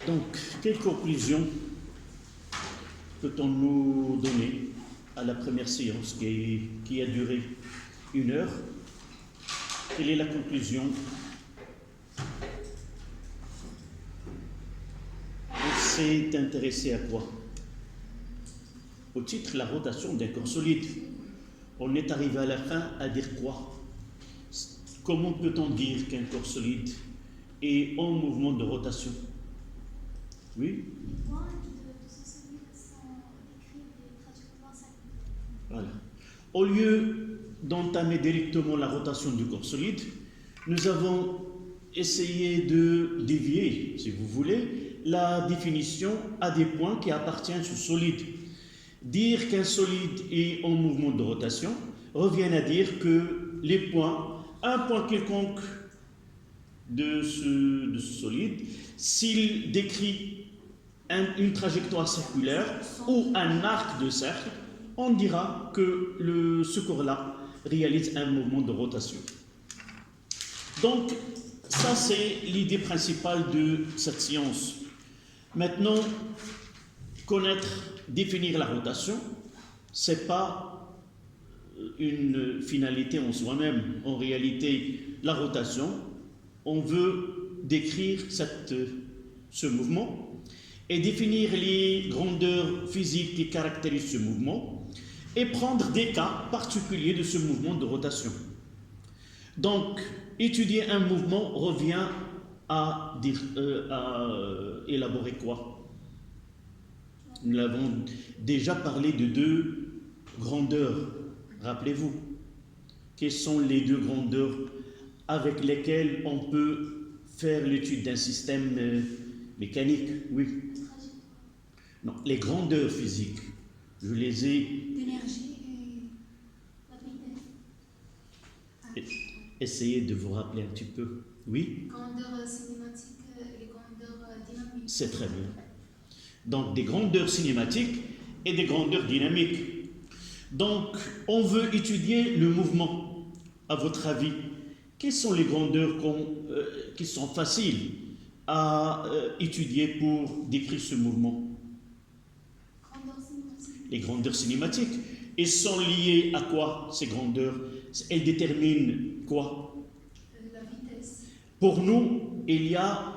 Donc, quelle conclusion peut-on nous donner à la première séance qui a duré 1 heure? Quelle est la conclusion? On s'est intéressé à quoi? Au titre, la rotation d'un corps solide. On est arrivé à la fin à dire quoi? Comment peut-on dire qu'un corps solide est en mouvement de rotation? Oui? Les points de ce solide décrivent des trajectoires circulaires. Voilà. Au lieu d'entamer directement la rotation du corps solide, nous avons essayé de dévier, si vous voulez, la définition à des points qui appartiennent au solide. Dire qu'un solide est en mouvement de rotation revient à dire que les points, un point quelconque de ce solide, s'il décrit une trajectoire circulaire ou un arc de cercle, on dira que ce corps-là réalise un mouvement de rotation. Donc, ça c'est l'idée principale de cette science. Maintenant, définir la rotation, ce n'est pas une finalité en soi-même. En réalité, la rotation, on veut décrire ce mouvement et définir les grandeurs physiques qui caractérisent ce mouvement et prendre des cas particuliers de ce mouvement de rotation. Donc, étudier un mouvement revient à élaborer quoi? Nous l'avons déjà parlé de 2 grandeurs. Rappelez-vous, quelles sont les 2 grandeurs avec lesquelles on peut faire l'étude d'un système mécanique? Oui. Non, les grandeurs physiques. Je les ai... L'énergie et la vitesse. Essayez de vous rappeler un petit peu. Oui? Grandeur cinématique et grandeur dynamique. C'est très bien. Donc, des grandeurs cinématiques et des grandeurs dynamiques. Donc, on veut étudier le mouvement. À votre avis, quelles sont les grandeurs qui sont faciles à étudier pour décrire ce mouvement? Les grandeurs cinématiques. Elles sont liées à quoi, ces grandeurs? Elles déterminent quoi? La vitesse. Pour nous, il y a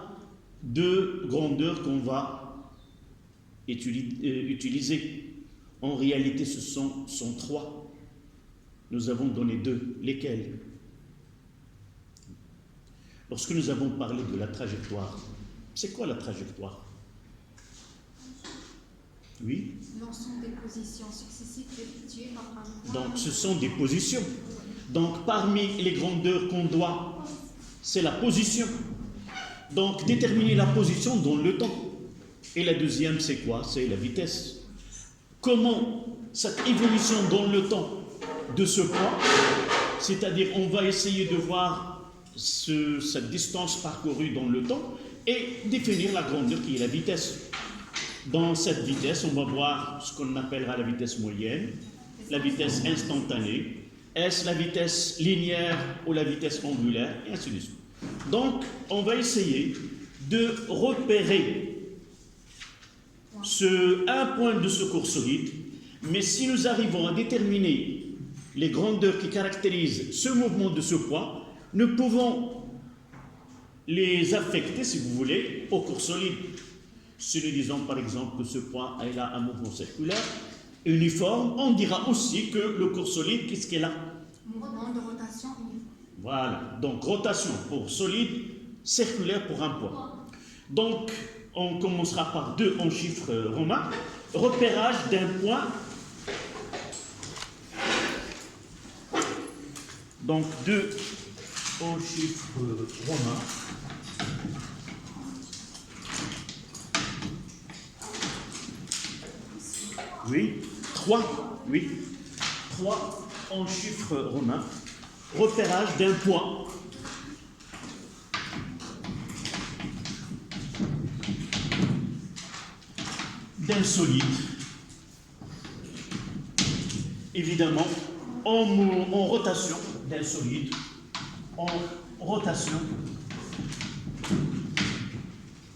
2 grandeurs qu'on va utiliser. En réalité, ce sont 3. Nous avons donné 2. Lesquelles? Lorsque nous avons parlé de la trajectoire, c'est quoi la trajectoire? Oui? L'ensemble des positions successives effectuées par un point. Donc, ce sont des positions. Donc, parmi les grandeurs qu'on doit, c'est la position. Donc, déterminer la position dans le temps. Et la deuxième, c'est quoi? C'est la vitesse. Comment cette évolution dans le temps de ce point, c'est-à-dire on va essayer de voir cette distance parcourue dans le temps et définir la grandeur qui est la vitesse. Dans cette vitesse, on va voir ce qu'on appellera la vitesse moyenne, la vitesse instantanée, est-ce la vitesse linéaire ou la vitesse angulaire, et ainsi de suite. Donc, on va essayer de repérer un point de ce corps solide, mais si nous arrivons à déterminer les grandeurs qui caractérisent ce mouvement de ce point, nous pouvons les affecter, si vous voulez, au corps solide. Si nous disons par exemple que ce point a un mouvement circulaire uniforme, on dira aussi que le corps solide, qu'est-ce qu'il a? Mouvement de rotation uniforme. Voilà, donc rotation pour solide, circulaire pour un point. Donc, on commencera par 2 en chiffres romains. Repérage d'un point. Donc 2 en chiffres romains. Oui. 3. Oui. 3 en chiffres romains. Repérage d'un point. D'un solide, évidemment, en rotation d'un solide, en rotation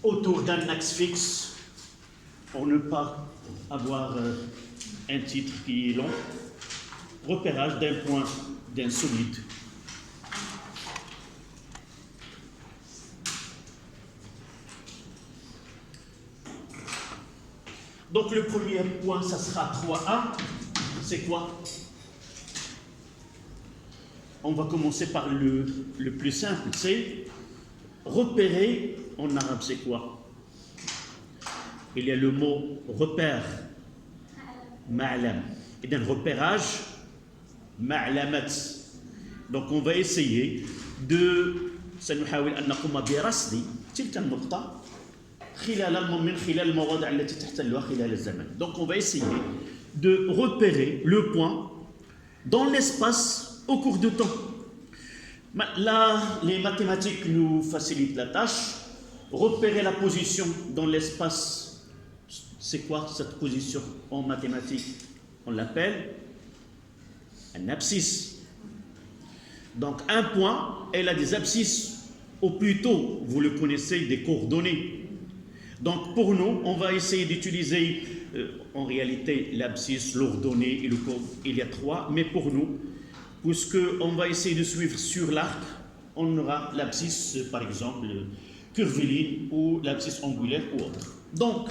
autour d'un axe fixe pour ne pas avoir un titre qui est long. Repérage d'un point, d'un solide. Donc le premier point, ça sera 3A. C'est quoi? On va commencer par le plus simple, c'est repérer. En arabe, c'est quoi? Il y a le mot repère, ma'lam. Et d'un repérage, ma'lamat. Donc on va essayer de سنحاول أن نقوم برصد تلك النقطة من خلال المواضع التي تحتلها خلال الزمن. Donc on va essayer de repérer le point dans l'espace au cours du temps. Là, les mathématiques nous facilitent la tâche. Repérer la position dans l'espace, c'est quoi cette position en mathématiques? On l'appelle un abscisse. Donc un point, elle a des abscisses, ou plutôt, vous le connaissez, des coordonnées. Donc pour nous, on va essayer d'utiliser en réalité l'abscisse, l'ordonnée et le coord. Il y a 3, mais pour nous, puisqu'on va essayer de suivre sur l'arc, on aura l'abscisse, par exemple, curviligne ou l'abscisse angulaire ou autre. Donc,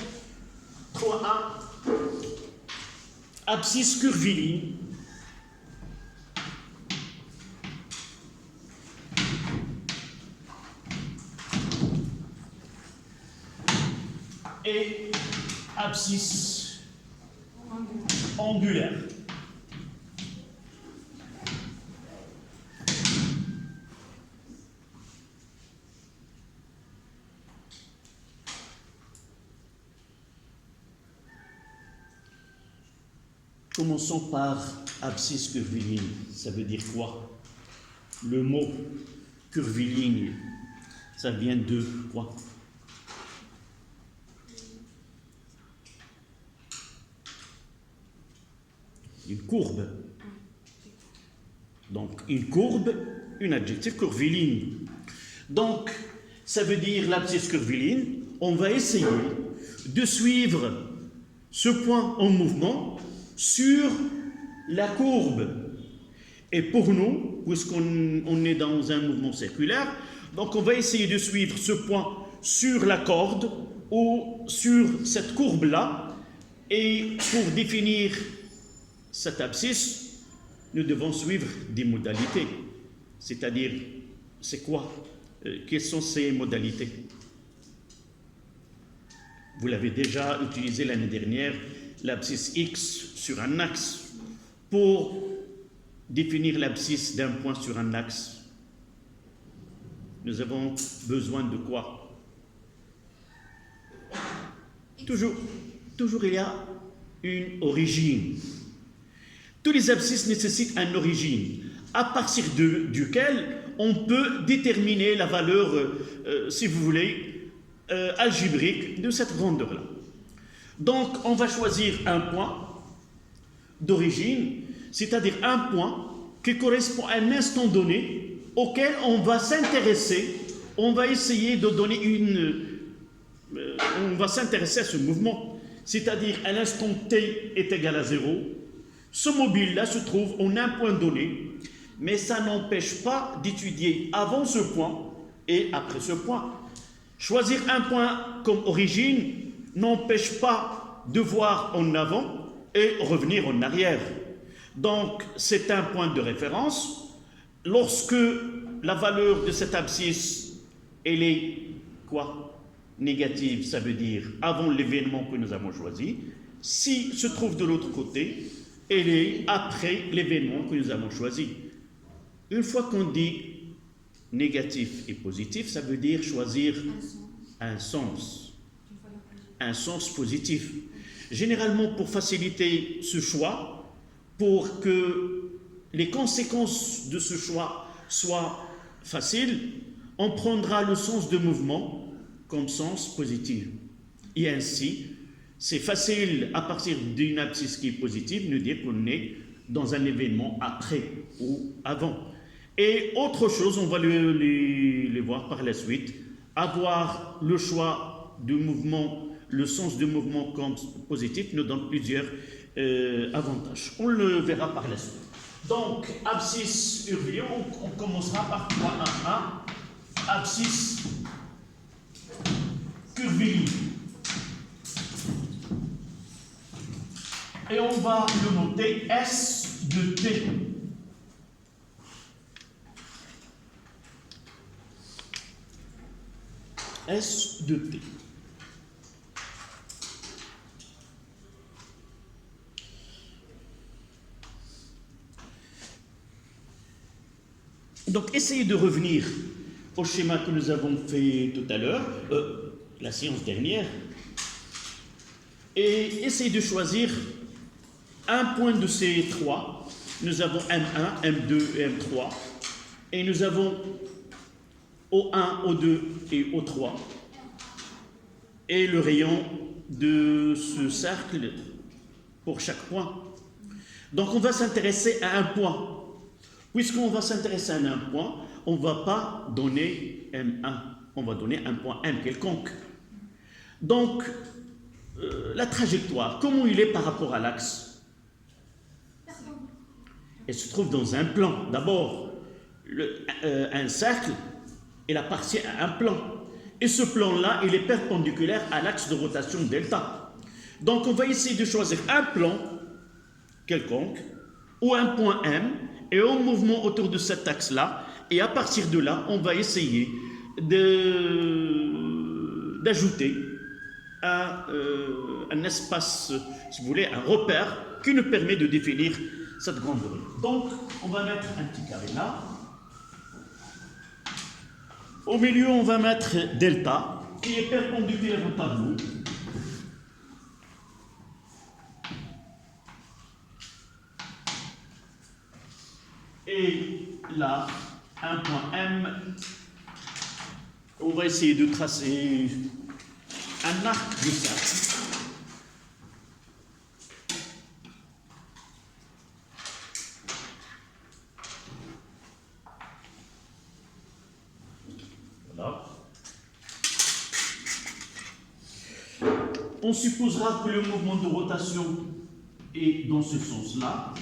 3A, abscisse curviligne. Et abscisse angulaire. Commençons par abscisse curviligne. Ça veut dire quoi? Le mot curviligne, ça vient de quoi? Une courbe. Donc, une courbe, un adjectif curviligne. Donc, ça veut dire l'abscisse curviligne. On va essayer de suivre ce point en mouvement sur la courbe. Et pour nous, puisqu'on est dans un mouvement circulaire, donc on va essayer de suivre ce point sur la corde ou sur cette courbe-là. Et pour définir cette abscisse, nous devons suivre des modalités. C'est-à-dire, c'est quoi? Quelles sont ces modalités? Vous l'avez déjà utilisé l'année dernière, l'abscisse X sur un axe. Pour définir l'abscisse d'un point sur un axe, nous avons besoin de quoi? Toujours il y a une origine. Tous les abscisses nécessitent une origine, à partir duquel on peut déterminer la valeur, si vous voulez, algébrique de cette grandeur-là. Donc, on va choisir un point d'origine, c'est-à-dire un point qui correspond à un instant donné auquel on va s'intéresser, on va essayer de donner on va s'intéresser à ce mouvement, c'est-à-dire à l'instant t est égal à 0, ce mobile-là se trouve en un point donné, mais ça n'empêche pas d'étudier avant ce point et après ce point. Choisir un point comme origine n'empêche pas de voir en avant et revenir en arrière. Donc, c'est un point de référence. Lorsque la valeur de cette abscisse, elle est quoi? Négative, ça veut dire avant l'événement que nous avons choisi. Si se trouve de l'autre côté, elle est après l'événement que nous avons choisi. Une fois qu'on dit négatif et positif, ça veut dire choisir un sens positif. Généralement, pour faciliter ce choix, pour que les conséquences de ce choix soient faciles, on prendra le sens de mouvement comme sens positif. Et ainsi, c'est facile, à partir d'une abscisse qui est positive, de dire qu'on est dans un événement après ou avant. Et autre chose, on va les voir par la suite, avoir le choix du mouvement, le sens du mouvement comme positif nous donne plusieurs avantages. On le verra par la suite. Donc, abscisse Urvillon, on commencera par 3, 1, 1, abscisse curviligne. Et on va le noter S de T. S de T. Donc, essayez de revenir au schéma que nous avons fait tout à l'heure, la séance dernière, et essayez de choisir un point de ces trois. Nous avons M1, M2 et M3, et nous avons O1, O2 et O3, et le rayon de ce cercle pour chaque point. Donc, on va s'intéresser à un point. Puisqu'on va s'intéresser à un point, on ne va pas donner M1, on va donner un point M quelconque. Donc, la trajectoire, comment il est par rapport à l'axe? Elle se trouve dans un plan. D'abord, un cercle, il appartient à un plan. Et ce plan-là, il est perpendiculaire à l'axe de rotation delta. Donc, on va essayer de choisir un plan quelconque ou un point M et un mouvement autour de cet axe-là. Et à partir de là, on va essayer d'ajouter un espace, si vous voulez, un repère qui nous permet de définir cette grande rue. Donc, on va mettre un petit carré là. Au milieu, on va mettre delta, qui est perpendiculaire au tableau. Et là, un point M, on va essayer de tracer un arc de cercle. Voilà. On supposera que le mouvement de rotation est dans ce sens-là.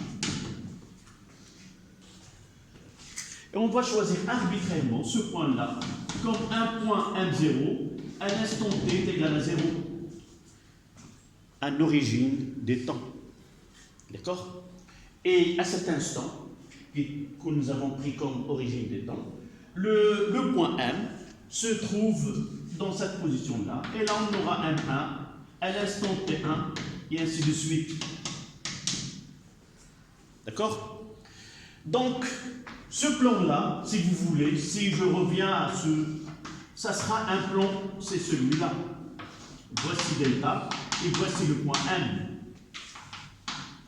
Et on va choisir arbitrairement ce point-là comme un point M0 à l'instant T est égal à 0, à l'origine des temps. D'accord? Et à cet instant, que nous avons pris comme origine des temps, le point M se trouve dans cette position-là. Et là, on aura M1 à l'instant T1 et ainsi de suite. D'accord? Donc, ce plan-là, si vous voulez, si je reviens à ça sera un plan, c'est celui-là. Voici delta et voici le point M.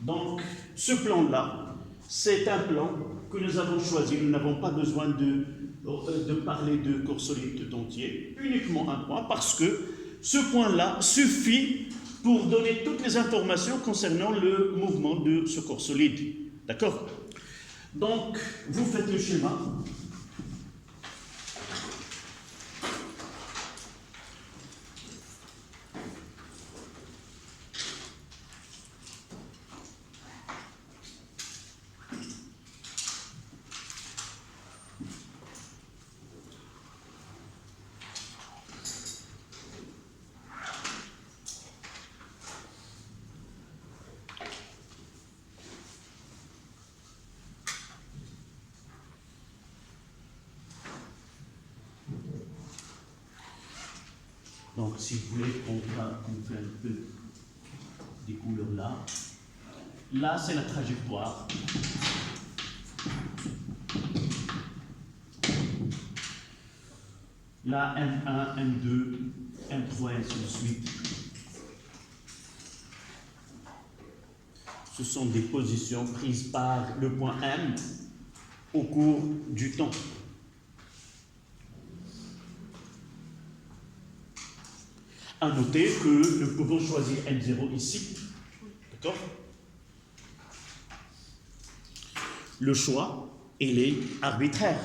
Donc, ce plan-là, c'est un plan que nous avons choisi. Nous n'avons pas besoin de parler de corps solide tout entier, uniquement un point, parce que ce point-là suffit pour donner toutes les informations concernant le mouvement de ce corps solide. D'accord? Donc, vous faites le schéma. Donc, si vous voulez, on fait un peu des couleurs là. Là, c'est la trajectoire. Là, M1, M2, M3, et ainsi de suite. Ce sont des positions prises par le point M au cours du temps. À noter que nous pouvons choisir M0 ici. D'accord? Le choix, il est arbitraire.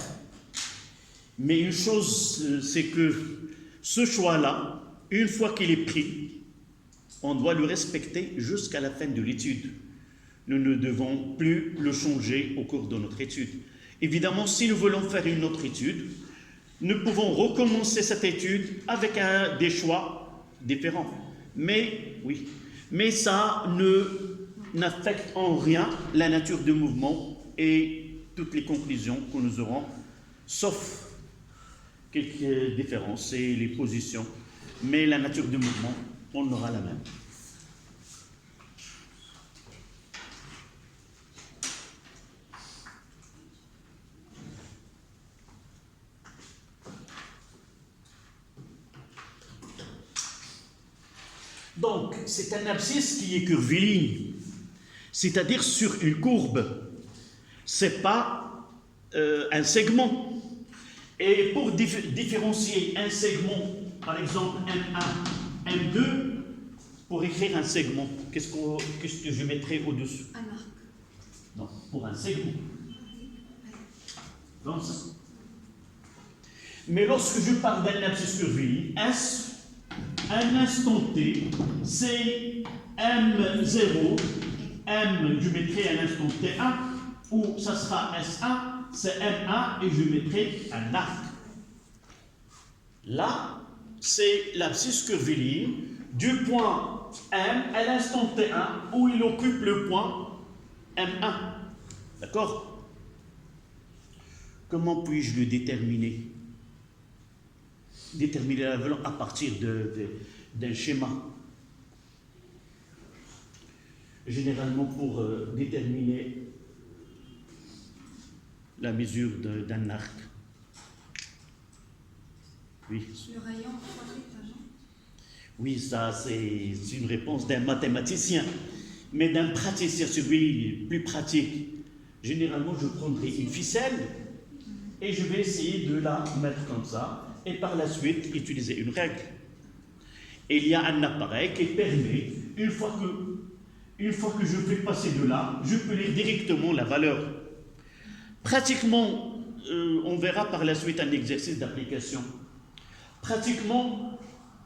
Mais une chose, c'est que ce choix-là, Une fois qu'il est pris, on doit le respecter jusqu'à la fin de l'étude. Nous ne devons plus le changer au cours de notre étude. Évidemment, si nous voulons faire une autre étude, nous pouvons recommencer cette étude avec des choix différents. Mais ça n'affecte en rien la nature du mouvement et toutes les conclusions que nous aurons, sauf quelques différences et les positions. Mais la nature du mouvement, on aura la même. Donc, c'est un abscisse qui est curviligne, c'est-à-dire sur une courbe. Ce n'est pas un segment. Et pour différencier un segment, par exemple M1, M2, pour écrire un segment, qu'est-ce que je mettrai au-dessus? Un arc. Non, pour un segment. Comme ça. Mais lorsque je parle d'un abscisse curviligne, S, un instant T, c'est M0, M, je mettrai un instant T1, ou ça sera S1, c'est M1, et je mettrai un arc. Là, c'est l'abscisse curviligne du point M à l'instant T1, où il occupe le point M1. D'accord? Comment puis-je le déterminer? Déterminer la valeur à partir d'un schéma. Généralement, pour déterminer la mesure d'un arc. Oui. Le rayon croisé tangent. Oui, ça, c'est une réponse d'un mathématicien. Mais d'un praticien, celui plus pratique, généralement, je prendrai une ficelle et je vais essayer de la mettre comme ça. Et par la suite, utiliser une règle. Et il y a un appareil qui permet, une fois que je fais passer de là, je peux lire directement la valeur. Pratiquement, on verra par la suite un exercice d'application. Pratiquement,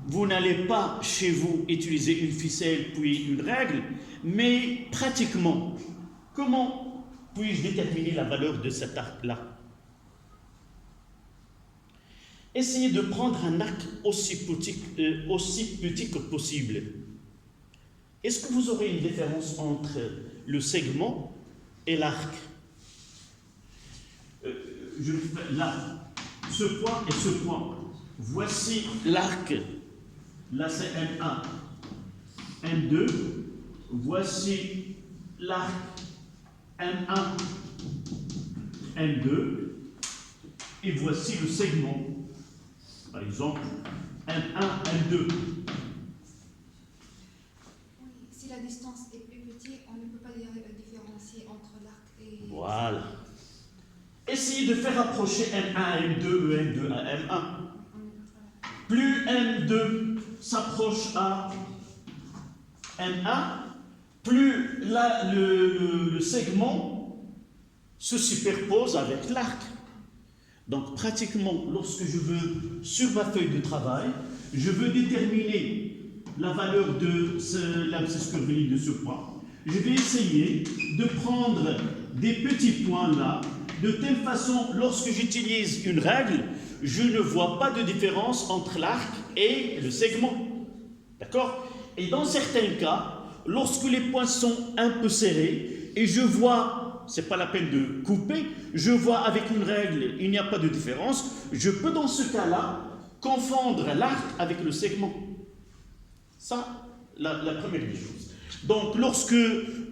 vous n'allez pas chez vous utiliser une ficelle puis une règle, mais pratiquement, comment puis-je déterminer la valeur de cet arc-là? Essayez de prendre un arc aussi petit que possible. Est-ce que vous aurez une différence entre le segment et l'arc? Là, ce point et ce point. Voici l'arc. Là, c'est M1, M2. Voici l'arc M1, M2. Et voici le segment. Par exemple, M1, M2. Oui, si la distance est plus petite, on ne peut pas différencier entre l'arc et... Voilà. Essayez de faire approcher M1 à M2 ou M2 à M1. Plus M2 s'approche à M1, plus là, le segment se superpose avec l'arc. Donc pratiquement, lorsque je veux, sur ma feuille de travail, je veux déterminer la valeur de l'abscisse curviligne de ce point. Je vais essayer de prendre des petits points là, de telle façon, lorsque j'utilise une règle, je ne vois pas de différence entre l'arc et le segment. D'accord? Et dans certains cas, lorsque les points sont un peu serrés, et je vois, c'est pas la peine de couper, je vois avec une règle, il n'y a pas de différence, je peux dans ce cas-là confondre l'arc avec le segment. Ça, la première des choses. Donc, lorsque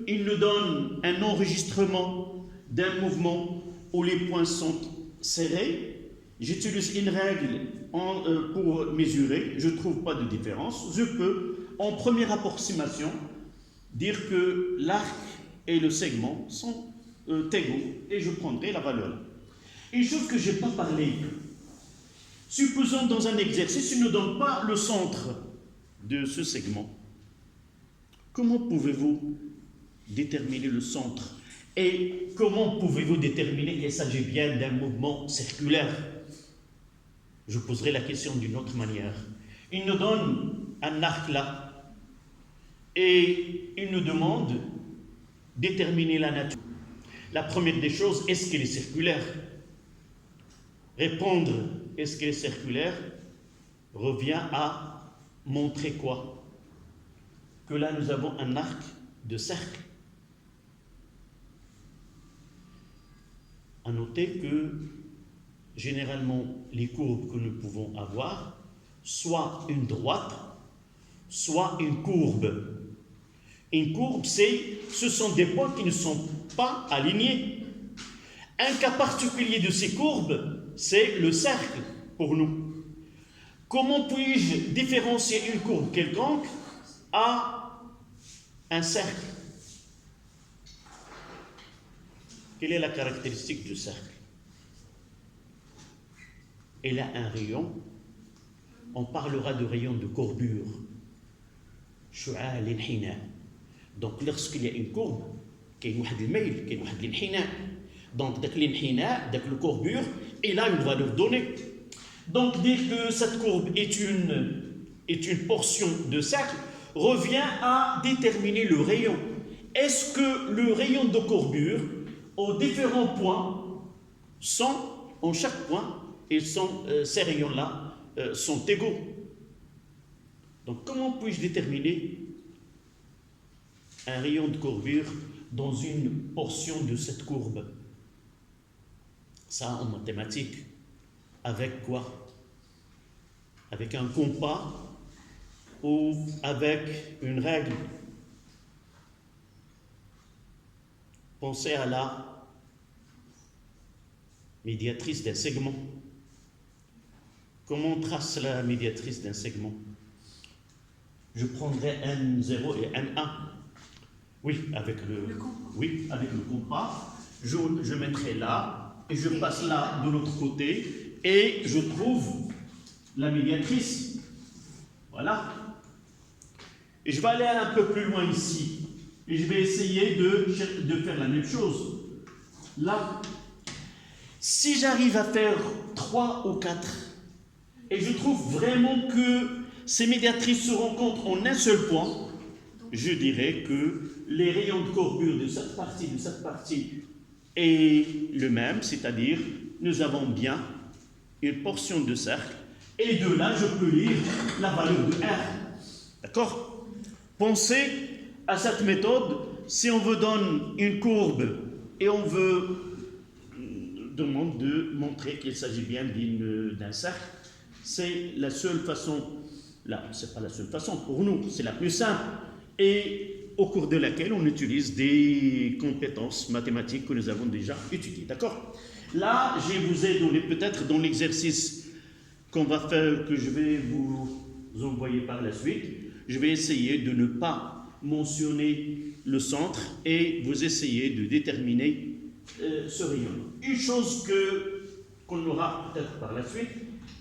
il nous donne un enregistrement d'un mouvement où les points sont serrés, j'utilise une règle pour mesurer, je ne trouve pas de différence, je peux, en première approximation, dire que l'arc et le segment sont égaux et je prendrai la valeur. Une chose que je n'ai pas parlé, supposons dans un exercice, il ne donne pas le centre de ce segment. Comment pouvez-vous déterminer le centre? Et comment pouvez-vous déterminer qu'il s'agit bien d'un mouvement circulaire? Je poserai la question d'une autre manière. il nous donne un arc là et il nous demande de déterminer la nature. La première des choses, est-ce qu'elle est circulaire? Répondre est-ce qu'elle est circulaire revient à montrer quoi? Que là nous avons un arc de cercle. À noter que généralement les courbes que nous pouvons avoir, soit une droite, soit une courbe. Une courbe, ce sont des points qui ne sont pas alignés. Un cas particulier de ces courbes, c'est le cercle pour nous. Comment puis-je différencier une courbe quelconque à un cercle? Quelle est la caractéristique du cercle? Elle a un rayon. On parlera de rayon de courbure. Shu'a l'inhina. Donc lorsqu'il y a une courbe, qu'il y a un mail, qu'il y a un l'inhina. Donc l'inhina, la courbure, elle a une valeur donnée. Donc dire que cette courbe est une portion de cercle revient à déterminer le rayon. Est-ce que le rayon de courbure aux différents points sont, en chaque point, ces rayons-là sont égaux? Donc comment puis-je déterminer un rayon de courbure dans une portion de cette courbe? Ça en mathématiques. Avec quoi? Avec un compas ou avec une règle? Pensez à la médiatrice d'un segment. Comment on trace la médiatrice d'un segment? Je prendrai M0 et M1. Oui, avec le compas. Je mettrai là et je passe là de l'autre côté et je trouve la médiatrice. Voilà. Et je vais aller un peu plus loin ici. Et je vais essayer de faire la même chose. Là, si j'arrive à faire 3 ou 4, et je trouve vraiment que ces médiatrices se rencontrent en un seul point, je dirais que les rayons de courbure de cette partie est le même, c'est-à-dire nous avons bien une portion de cercle, et de là je peux lire la valeur de R. D'accord? Pensez à cette méthode, si on vous donne une courbe et on demande de montrer qu'il s'agit bien d'un cercle, c'est la seule façon, là, c'est pas la seule façon pour nous, c'est la plus simple, et au cours de laquelle on utilise des compétences mathématiques que nous avons déjà étudiées, d'accord? Là, je vous ai donné peut-être dans l'exercice qu'on va faire, que je vais vous envoyer par la suite, je vais essayer de ne pas mentionner le centre et vous essayez de déterminer ce rayon. Une chose qu'on aura peut-être par la suite,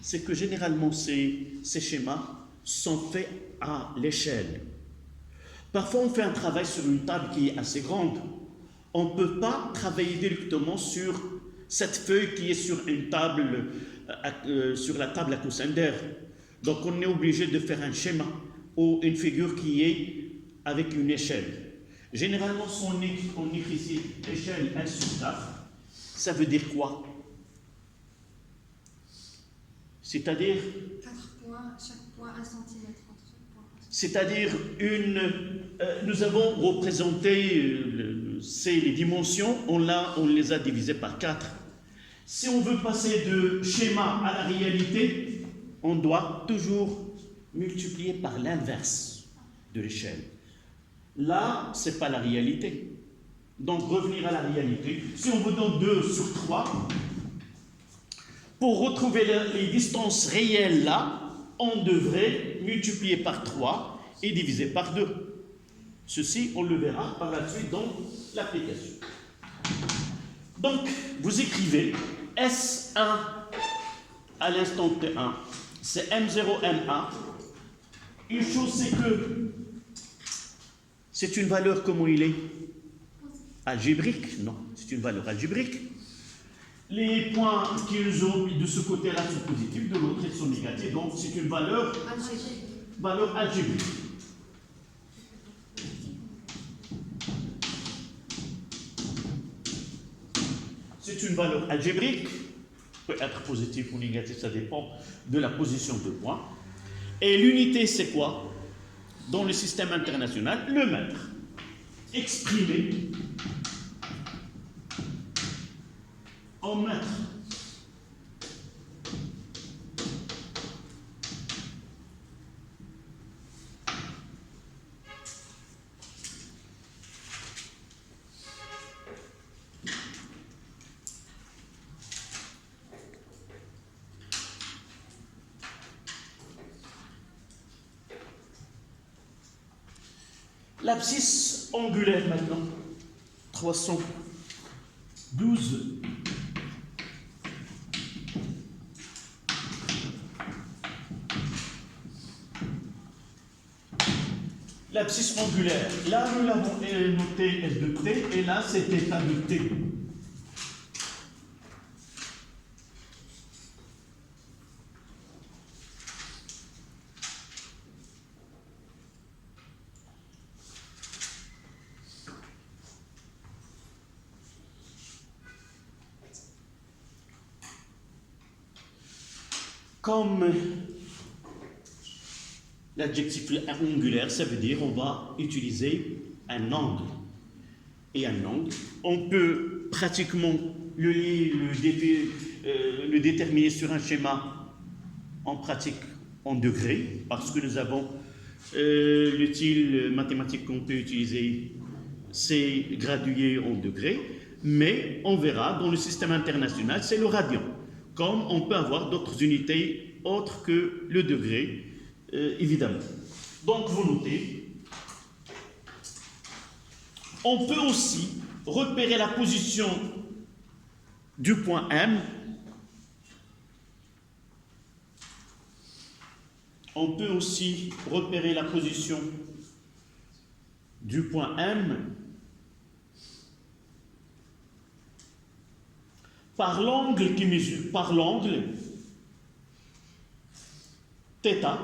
c'est que généralement ces schémas sont faits à l'échelle. Parfois on fait un travail sur une table qui est assez grande. On ne peut pas travailler directement sur cette feuille qui est sur une table, sur la table à coussin d'air. Donc on est obligé de faire un schéma ou une figure qui est avec une échelle. Généralement, on écrit ici échelle 1 sur 4. Ça veut dire quoi? C'est-à-dire 4 points, chaque point 1 cm entre chaque point. C'est-à-dire nous avons représenté les dimensions, on les a divisées par 4. Si on veut passer de schéma à la réalité, on doit toujours multiplier par l'inverse de l'échelle. Là, ce n'est pas la réalité. Donc, revenir à la réalité. Si on vous donne 2 sur 3, pour retrouver les distances réelles là, on devrait multiplier par 3 et diviser par 2. Ceci, on le verra par la suite dans l'application. Donc, vous écrivez S1 à l'instant T1, c'est M0, M1. Une chose, c'est que c'est une valeur, comment il est? Algébrique? Non, c'est une valeur algébrique. Les points qu'ils ont mis de ce côté-là sont positifs, de l'autre ils sont négatifs. Donc c'est une valeur algébrique. C'est une valeur algébrique, peut être positif ou négatif, ça dépend de la position de points. Et l'unité, c'est quoi? Dans le système international, le mètre, exprimé en mètres. L'abscisse angulaire maintenant, 312. L'abscisse angulaire, là nous l'avons noté S de T, et là c'est état de T. Comme l'adjectif angulaire, ça veut dire on va utiliser un angle. Et un angle, on peut pratiquement le déterminer sur un schéma en pratique en degrés, parce que nous avons l'outil mathématique qu'on peut utiliser, c'est gradué en degrés, mais on verra dans le système international, c'est le radian. Comme on peut avoir d'autres unités autres que le degré, évidemment. Donc vous notez, on peut aussi repérer la position du point M. On peut aussi repérer la position du point M par l'angle qui mesure, par l'angle θ,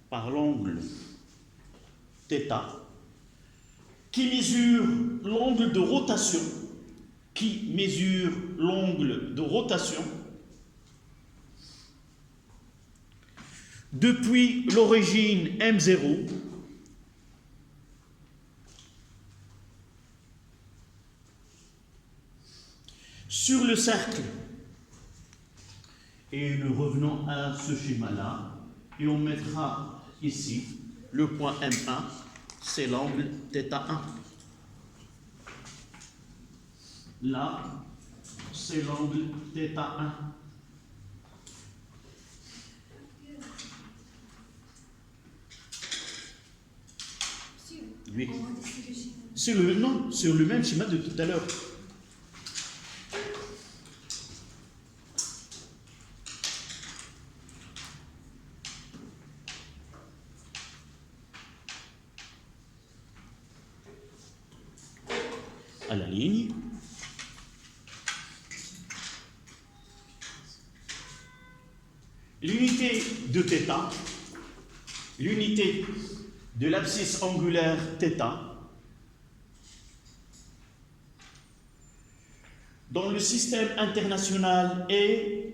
par l'angle θ, qui mesure l'angle de rotation, depuis l'origine M0 sur le cercle. Et nous revenons à ce schéma-là, et on mettra ici le point M1, c'est l'angle θ1. Là, c'est l'angle θ1. Oui. C'est le même schéma de tout à l'heure. À la ligne. L'unité de θ, l'unité de l'abscisse angulaire θ, dans le système international est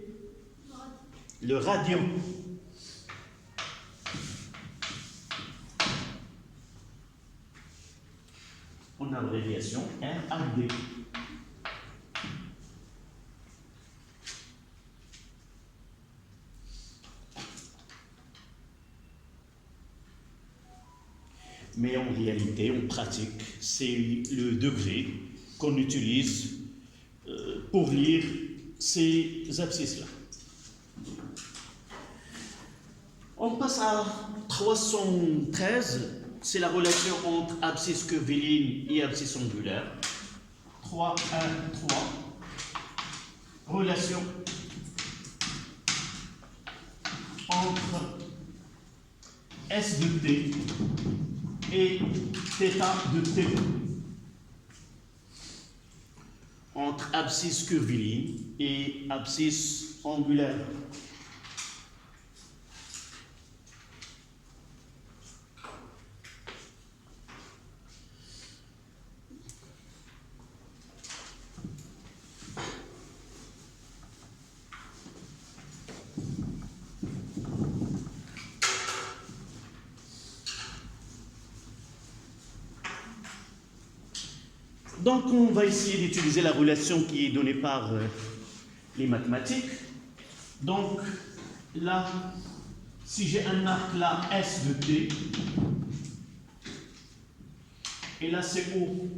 le radian. En abréviation RAD. Mais en réalité, en pratique, c'est le degré qu'on utilise pour lire ces abscisses-là. On passe à 313. C'est la relation entre abscisse curviligne et abscisse angulaire. 3, 1, 3. Relation entre S de T et θ de T. entre abscisse curviligne et abscisse angulaire. Donc, on va essayer d'utiliser la relation qui est donnée par les mathématiques. Donc, là, si j'ai un arc là, S de T, et là c'est O,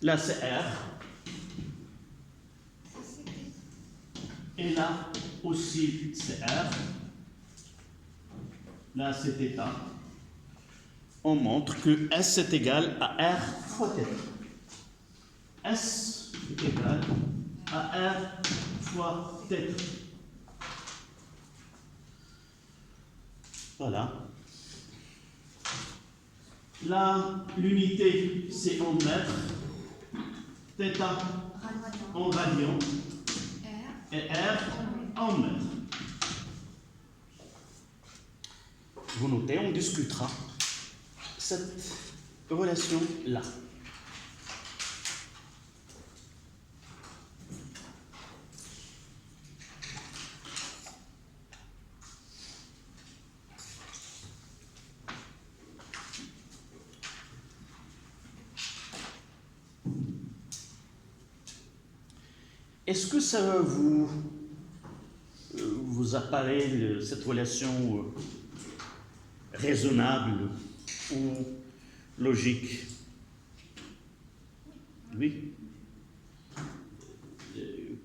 là c'est R, et là aussi c'est R, là c'est θ, on montre que S est égal à R fois θ. S est égal à R fois θ. Voilà. Là, l'unité, c'est en mètres. θ en radian. Et R en mètres. Vous notez, on discutera cette relation-là. Est-ce que ça vous apparaît cette relation raisonnable ou logique? Oui.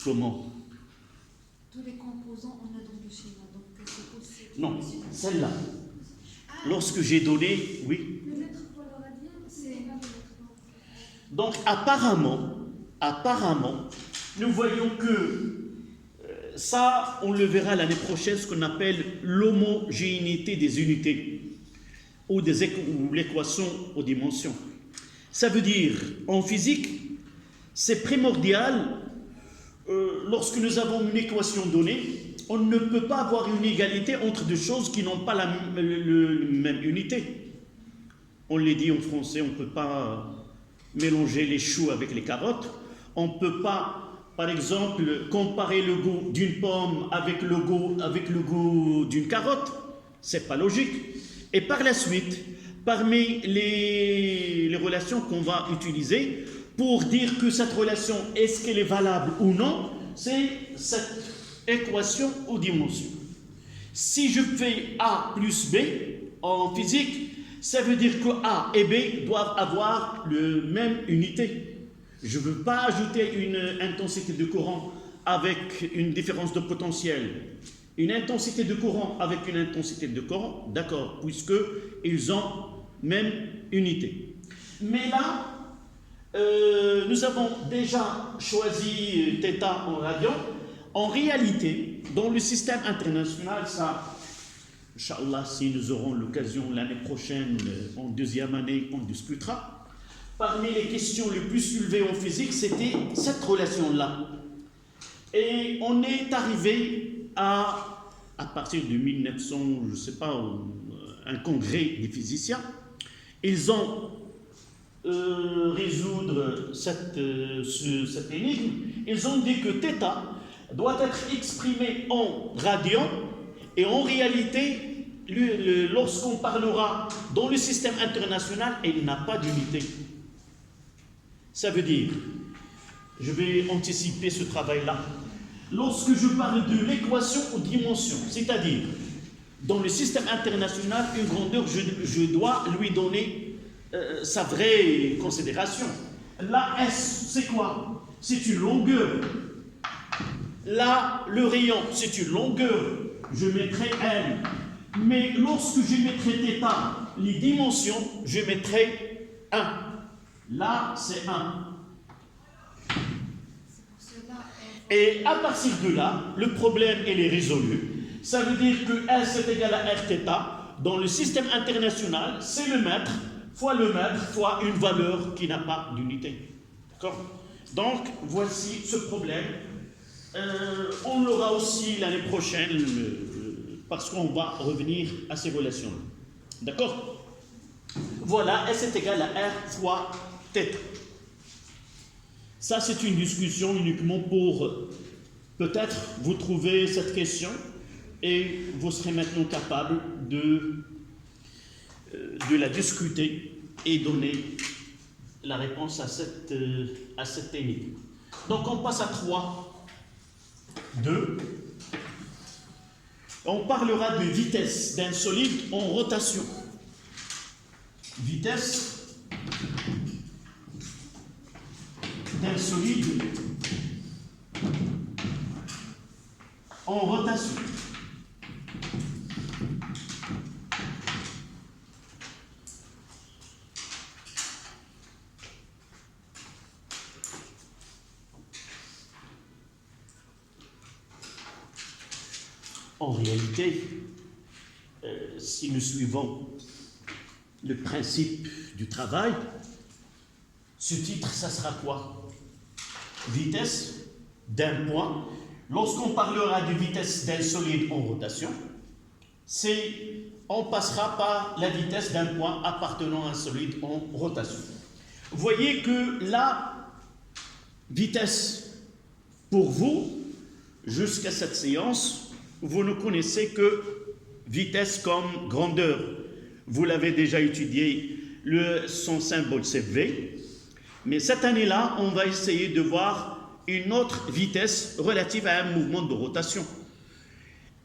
Comment? Tous les composants, on a dans le schéma, donc c'est possible. Non, celle-là. Lorsque j'ai donné, oui. Le mètre pour le radian, c'est égal au mètre. Donc apparemment, nous voyons que ça, on le verra l'année prochaine, ce qu'on appelle l'homogénéité des unités ou l'équation aux dimensions. Ça veut dire, en physique, c'est primordial, lorsque nous avons une équation donnée, on ne peut pas avoir une égalité entre deux choses qui n'ont pas la même unité. On l'a dit en français, on ne peut pas mélanger les choux avec les carottes. On ne peut pas, par exemple, comparer le goût d'une pomme avec le goût d'une carotte. C'est pas logique. Et par la suite, parmi les relations qu'on va utiliser pour dire que cette relation, est-ce qu'elle est valable ou non, c'est cette équation aux dimensions. Si je fais A plus B en physique, ça veut dire que A et B doivent avoir la même unité. Je ne veux pas ajouter une intensité de courant avec une différence de potentiel. Une intensité de courant avec une intensité de courant, d'accord, puisqu'ils ont même unité. Mais là, nous avons déjà choisi θ en radian. En réalité, dans le système international, ça, Inch'Allah, si nous aurons l'occasion l'année prochaine, en deuxième année, on discutera. Parmi les questions les plus soulevées en physique, c'était cette relation-là. Et on est arrivé à partir de 1900, je ne sais pas, un congrès des physiciens. Ils ont résoudre cette énigme. Ils ont dit que θ doit être exprimé en radian, et en réalité, lorsqu'on parlera dans le système international, il n'a pas d'unité. Ça veut dire, je vais anticiper ce travail-là. Lorsque je parle de l'équation aux dimensions, c'est-à-dire, dans le système international, une grandeur, je dois lui donner sa vraie considération. La S, c'est quoi? C'est une longueur. Là, le rayon, c'est une longueur. Je mettrai L. Mais lorsque je mettrai θ, les dimensions, je mettrai 1. Là, c'est 1. Et à partir de là, le problème, il est résolu. Ça veut dire que S est égal à Rθ. Dans le système international, c'est le mètre fois une valeur qui n'a pas d'unité. D'accord? Donc, voici ce problème. On l'aura aussi l'année prochaine, parce qu'on va revenir à ces relations-là. D'accord? Voilà, S est égal à R fois θ. Ça, c'est une discussion uniquement pour peut-être vous trouver cette question et vous serez maintenant capable de la discuter et donner la réponse à cette énigme. Donc, on passe à 3, 2. On parlera de vitesse d'un solide en rotation. Vitesse d'un solide en rotation. En réalité, si nous suivons le principe du travail, ce titre, ça sera quoi? Vitesse d'un point. Lorsqu'on parlera de vitesse d'un solide en rotation, on passera par la vitesse d'un point appartenant à un solide en rotation. Vous voyez que la vitesse, pour vous, jusqu'à cette séance, vous ne connaissez que vitesse comme grandeur. Vous l'avez déjà étudié, son symbole c'est V. Mais cette année-là, on va essayer de voir une autre vitesse relative à un mouvement de rotation.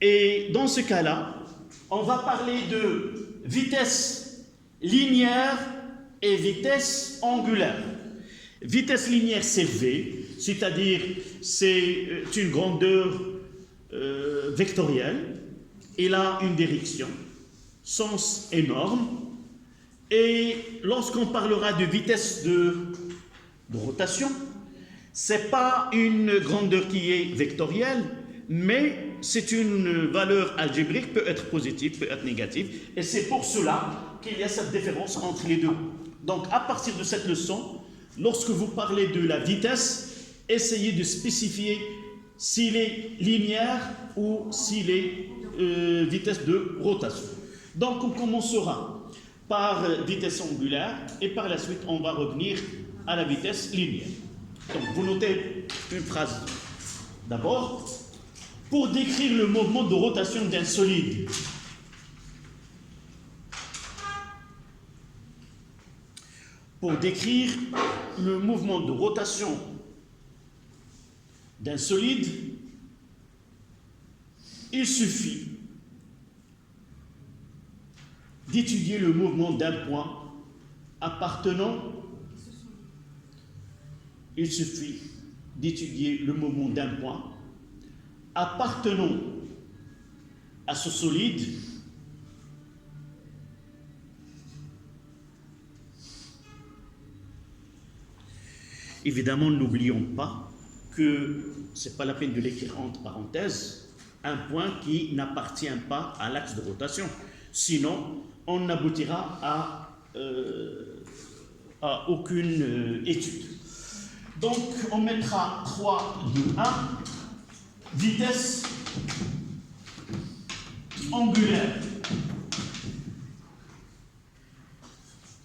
Et dans ce cas-là, on va parler de vitesse linéaire et vitesse angulaire. Vitesse linéaire, c'est V, c'est-à-dire c'est une grandeur vectorielle. Il a une direction, sens énorme. Et lorsqu'on parlera de vitesse de rotation, ce n'est pas une grandeur qui est vectorielle, mais c'est une valeur algébrique, peut être positive, peut être négative, et c'est pour cela qu'il y a cette différence entre les deux. Donc, à partir de cette leçon, lorsque vous parlez de la vitesse, essayez de spécifier s'il est linéaire ou s'il est vitesse de rotation. Donc, on commencera par vitesse angulaire et par la suite, on va revenir à la vitesse linéaire. Donc, vous notez une phrase d'abord. Pour décrire le mouvement de rotation d'un solide, pour décrire le mouvement de rotation d'un solide, il suffit d'étudier le mouvement d'un point appartenant. Il suffit d'étudier le mouvement d'un point appartenant à ce solide évidemment, n'oublions pas que ce n'est pas la peine de l'écrire entre parenthèses, un point qui n'appartient pas à l'axe de rotation. Sinon, on n'aboutira à aucune étude. Donc, on mettra 3, 2, 1. Vitesse angulaire.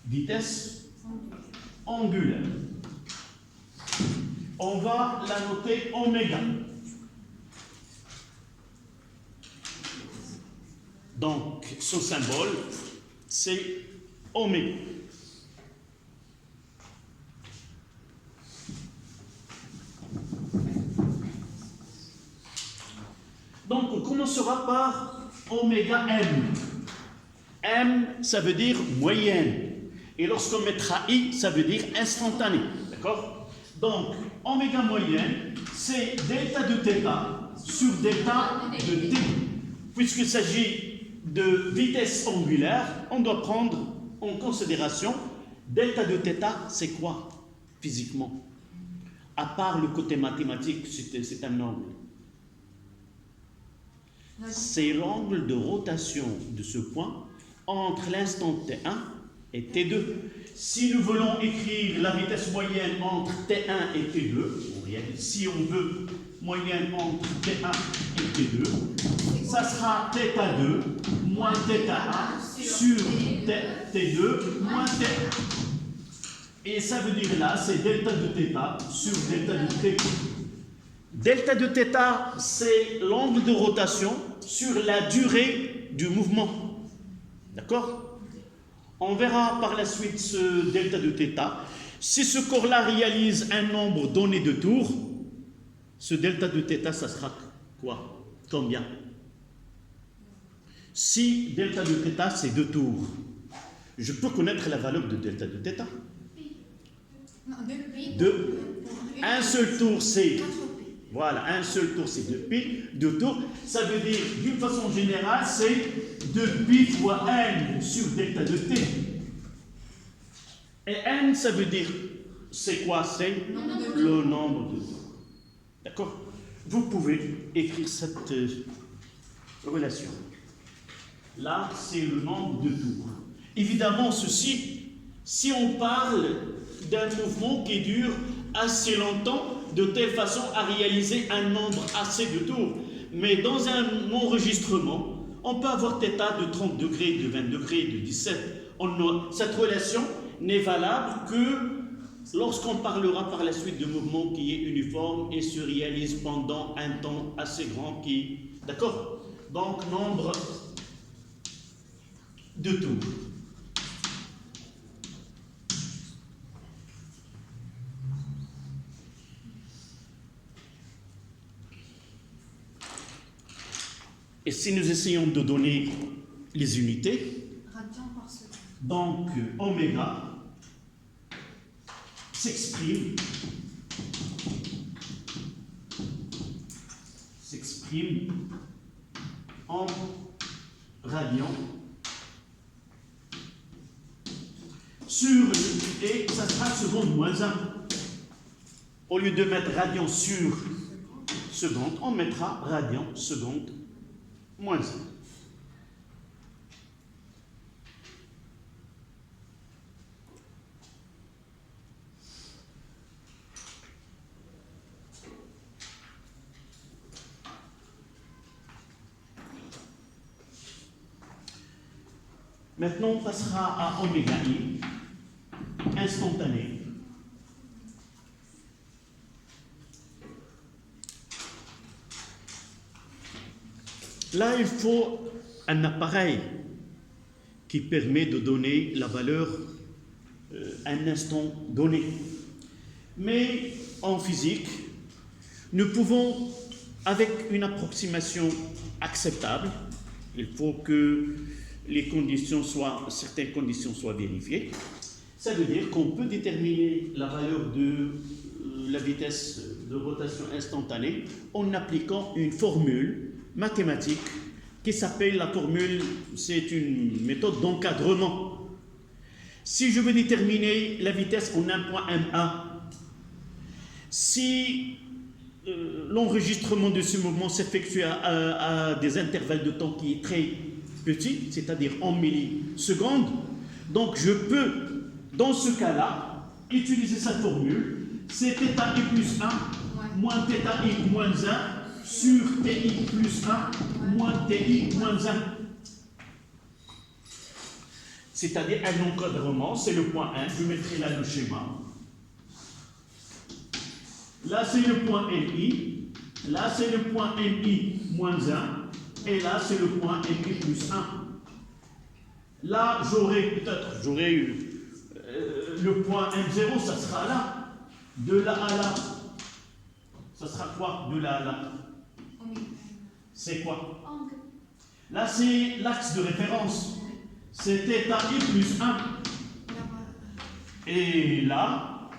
Vitesse angulaire. On va la noter oméga. Donc, son symbole, c'est oméga. Donc, on commencera par oméga m. M, ça veut dire moyenne. Et lorsqu'on mettra I, ça veut dire instantané. D'accord? Donc, oméga moyenne, c'est delta de θ sur delta de t. Puisqu'il s'agit de vitesse angulaire, on doit prendre en considération delta de θ, c'est quoi physiquement? À part le côté mathématique, c'est un angle. C'est l'angle de rotation de ce point entre l'instant T1 et T2. Si nous voulons écrire la vitesse moyenne entre T1 et T2, si on veut moyenne entre T1 et T2, ça sera θ2 moins θ1 sur T2 moins T1. Et ça veut dire là, c'est delta de θ sur delta de T2. Delta de θ, c'est l'angle de rotation sur la durée du mouvement. D'accord? On verra par la suite ce delta de θ. Si ce corps-là réalise un nombre donné de tours, ce delta de θ, ça sera quoi? Combien? Si delta de θ, c'est 2 tours, je peux connaître la valeur de delta de θ. Un seul tour, c'est... Voilà, un seul tour, c'est 2pi. 2 tours, ça veut dire, d'une façon générale, c'est 2pi fois n sur delta de t. Et n, ça veut dire, c'est quoi? C'est le nombre de tours. D'accord? Vous pouvez écrire cette relation. Là, c'est le nombre de tours. Évidemment, ceci, si on parle d'un mouvement qui dure assez longtemps, de telle façon à réaliser un nombre assez de tours. Mais dans un enregistrement, on peut avoir θ de 30 degrés, de 20 degrés, de 17. Cette relation n'est valable que lorsqu'on parlera par la suite de mouvement qui est uniforme et se réalise pendant un temps assez grand qui... D'accord? Donc, nombre de tours. Et si nous essayons de donner les unités, Radian par seconde. donc oméga s'exprime en radian sur, et ça sera seconde moins 1. Au lieu de mettre radian sur seconde, on mettra radian seconde moins 1. Maintenant, on passera à oméga i, instantané. Là, il faut un appareil qui permet de donner la valeur à un instant donné. Mais en physique, nous pouvons, avec une approximation acceptable, il faut que certaines conditions soient vérifiées. Ça veut dire qu'on peut déterminer la valeur de la vitesse de rotation instantanée en appliquant une formule mathématique qui s'appelle la formule, c'est une méthode d'encadrement. Si je veux déterminer la vitesse en un point M1, si l'enregistrement de ce mouvement s'effectue à des intervalles de temps qui est très petit, c'est-à-dire en millisecondes, donc je peux, dans ce cas-là, utiliser cette formule, c'est θi plus 1 moins θi moins 1 sur ti plus 1 moins ti moins 1. C'est-à-dire un encadrement, c'est le point 1, je mettrai là le schéma. Là, c'est le point MI, là, c'est le point MI moins 1, et là, c'est le point MI plus 1. Là, j'aurai le point M0, ça sera là. De là à là. Ça sera quoi? De là à là. C'est quoi? Angle. Là, c'est l'axe de référence. C'est θi plus 1. Et là,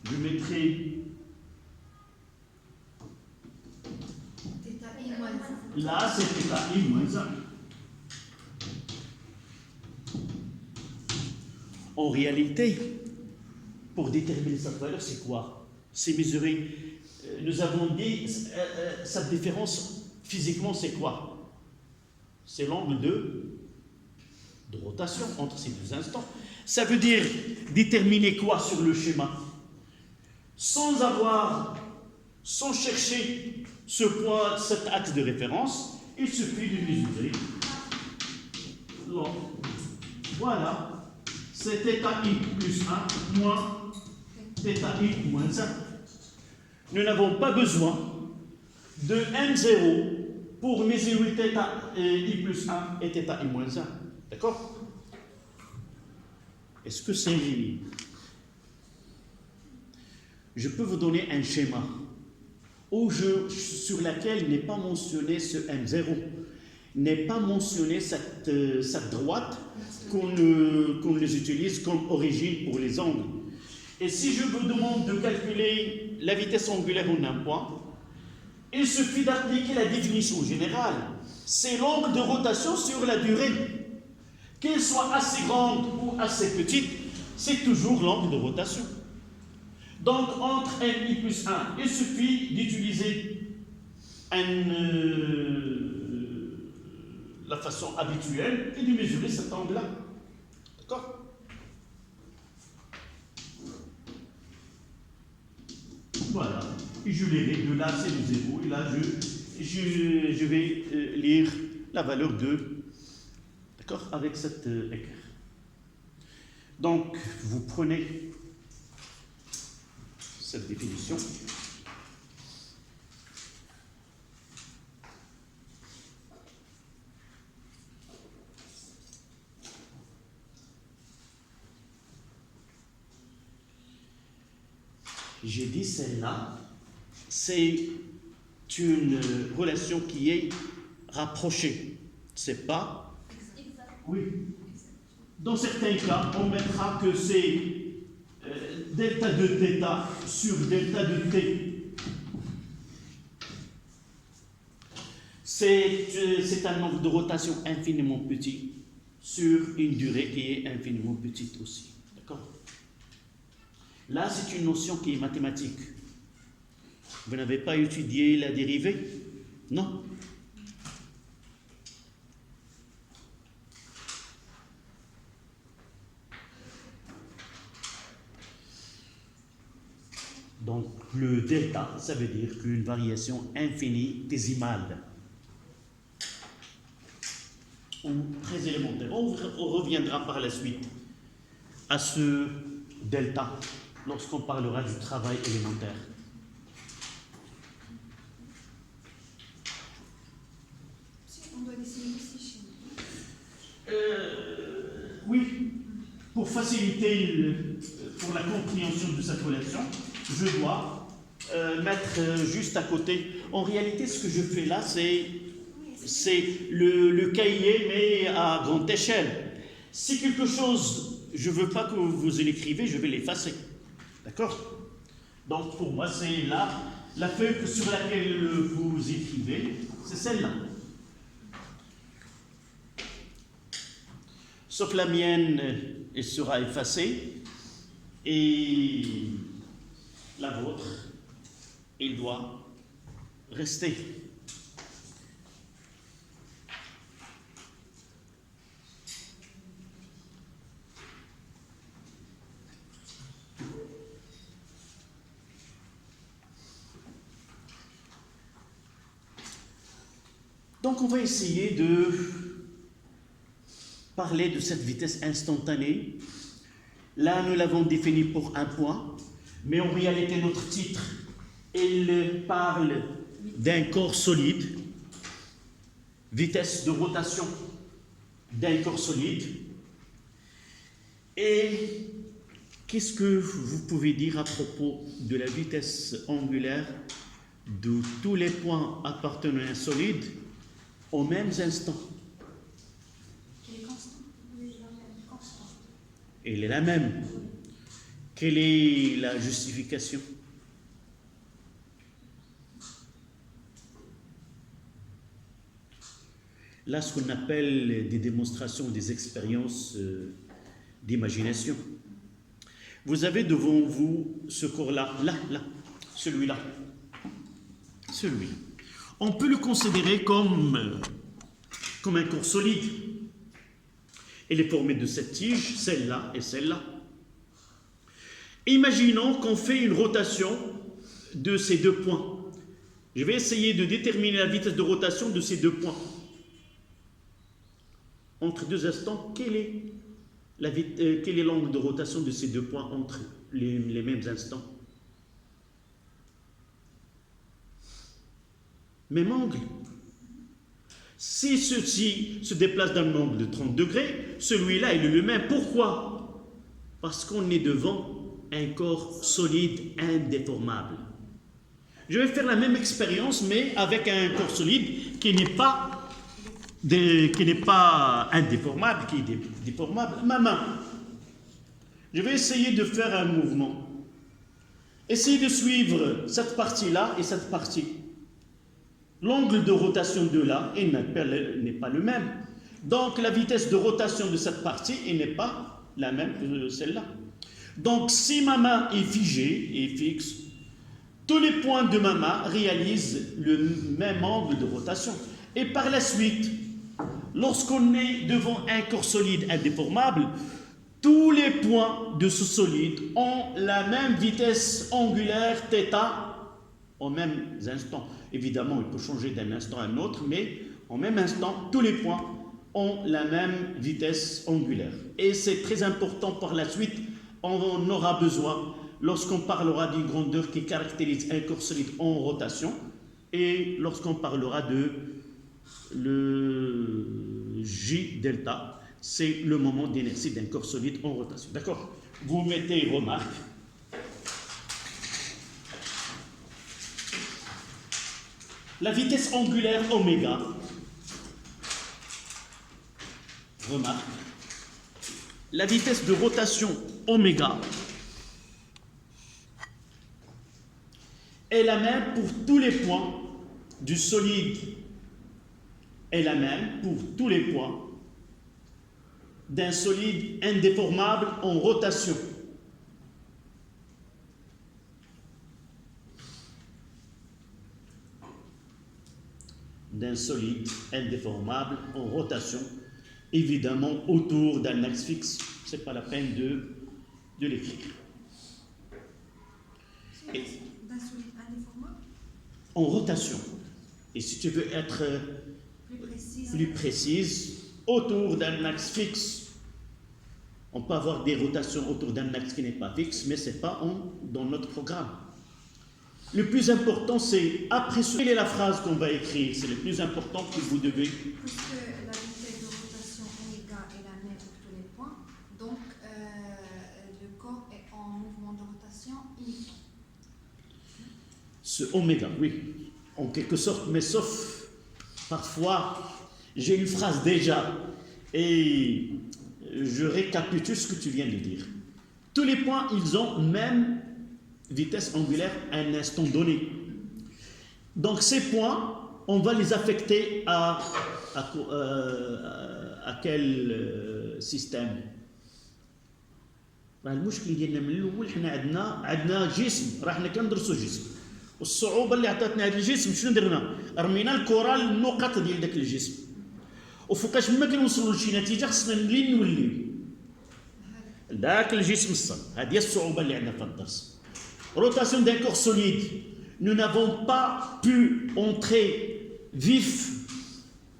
je mettrai... Là, c'est θi moins 1. En réalité, pour déterminer cette valeur, c'est quoi? C'est mesurer. Nous avons dit, cette différence, physiquement, c'est quoi? C'est l'angle de rotation entre ces deux instants. Ça veut dire déterminer quoi sur le schéma? Sans chercher ce point, cet axe de référence, il suffit de mesurer l'angle. Voilà, c'est θi plus 1 moins θi moins 1. Nous n'avons pas besoin de M0 pour mesurer θi plus 1 et θi moins 1. D'accord? Est-ce que c'est... Je peux vous donner un schéma sur lequel n'est pas mentionné ce M0, n'est pas mentionné cette droite qu'on les utilise comme origine pour les angles. Et si je vous demande de calculer la vitesse angulaire en un point, il suffit d'appliquer la définition générale. C'est l'angle de rotation sur la durée. Qu'elle soit assez grande ou assez petite, c'est toujours l'angle de rotation. Donc, entre mi plus 1, il suffit d'utiliser la façon habituelle et de mesurer cet angle-là. D'accord? Voilà. Et je lirai de là, c'est le 0. Et là, je vais lire la valeur de... D'accord? Avec cet écart. Donc, vous prenez cette définition. J'ai dit celle-là, c'est une relation qui est rapprochée. C'est pas... Exact. Oui. Dans certains cas, on mettra que c'est delta de θ sur delta de t. C'est un nombre de rotation infiniment petit sur une durée qui est infiniment petite aussi. D'accord? Là, c'est une notion qui est mathématique. Vous n'avez pas étudié la dérivée? Non. Donc, le delta, ça veut dire qu'une variation infinitésimale ou très élémentaire. On reviendra par la suite à ce delta lorsqu'on parlera du travail élémentaire. On doit dessiner aussi chez Oui, pour faciliter pour la compréhension de cette relation, je dois mettre juste à côté. En réalité, ce que je fais là, c'est le cahier, mais à grande échelle. Si quelque chose, je ne veux pas que vous l'écrivez, je vais l'effacer. D'accord? Donc, pour moi, c'est là, la feuille sur laquelle vous écrivez, c'est celle-là. Sauf la mienne, elle sera effacée. Et la vôtre, il doit rester. Donc on va essayer de parler de cette vitesse instantanée. Là, nous l'avons définie pour un point, mais en réalité, notre titre, il parle d'un corps solide, vitesse de rotation d'un corps solide. Et qu'est-ce que vous pouvez dire à propos de la vitesse angulaire de tous les points appartenant à un solide aux mêmes instants? qui est constant. Oui, la même, constant. Elle est la même. Quelle est la justification? Là, ce qu'on appelle des démonstrations, des expériences d'imagination. Vous avez devant vous ce corps-là, là, celui-là. Celui. On peut le considérer comme un corps solide. Elle est formée de cette tige, celle-là et celle-là. Imaginons qu'on fait une rotation de ces deux points. Je vais essayer de déterminer la vitesse de rotation de ces deux points. Entre deux instants, quel est l'angle de rotation de ces deux points entre les mêmes instants? Même angle. Si ceci se déplace d'un angle de 30 degrés, celui-là il est le même. Pourquoi? Parce qu'on est devant un corps solide, indéformable. Je vais faire la même expérience, mais avec un corps solide qui n'est pas indéformable, qui est déformable. Ma main. Je vais essayer de faire un mouvement. Essayez de suivre cette partie-là et cette partie. L'angle de rotation de là n'est pas le même. Donc la vitesse de rotation de cette partie n'est pas la même que celle-là. Donc si ma main est figée et fixe, tous les points de ma main réalisent le même angle de rotation. Et par la suite, lorsqu'on est devant un corps solide indéformable, tous les points de ce solide ont la même vitesse angulaire θ au même instant. Évidemment, il peut changer d'un instant à un autre, mais en même instant, tous les points ont la même vitesse angulaire. Et c'est très important par la suite, on aura besoin, lorsqu'on parlera d'une grandeur qui caractérise un corps solide en rotation, et lorsqu'on parlera de le J delta, c'est le moment d'inertie d'un corps solide en rotation. D'accord? Vous mettez remarque. La vitesse angulaire oméga, remarque, la vitesse de rotation oméga est la même pour tous les points du solide, est la même pour tous les points d'un solide indéformable en rotation. D'un solide indéformable en rotation, évidemment autour d'un axe fixe. Ce n'est pas la peine de l'écrire. D'un solide indéformable En rotation. Et si tu veux être plus précise, autour d'un axe fixe. On peut avoir des rotations autour d'un axe qui n'est pas fixe, mais ce n'est pas dans notre programme. Le plus important, c'est après ce. Quelle est la phrase qu'on va écrire? C'est le plus important que vous devez. Puisque la vitesse de rotation oméga est la même pour tous les points, donc le corps est en mouvement de rotation uniforme. Ce oméga, oui, en quelque sorte, mais sauf parfois, j'ai une phrase déjà et je récapitule ce que tu viens de dire. Tous les points, ils ont même vitesse angulaire à un instant donné. Donc ces points, on va les affecter à quel système? المشكل ديالنا من الاول حنا عندنا جسم راه حنا كندرسوا جسم والصعوبه اللي عطاتنا هذا الجسم شنو درنا؟ رمينا الكره للنقط ديال ذاك الجسم وفوقاش ما كنوصلوا لشي نتيجه خصنا نوليو ذاك الجسم الصلب. هذه هي الصعوبه اللي عندنا في الدرس. Rotation d'un corps solide, nous n'avons pas pu entrer vif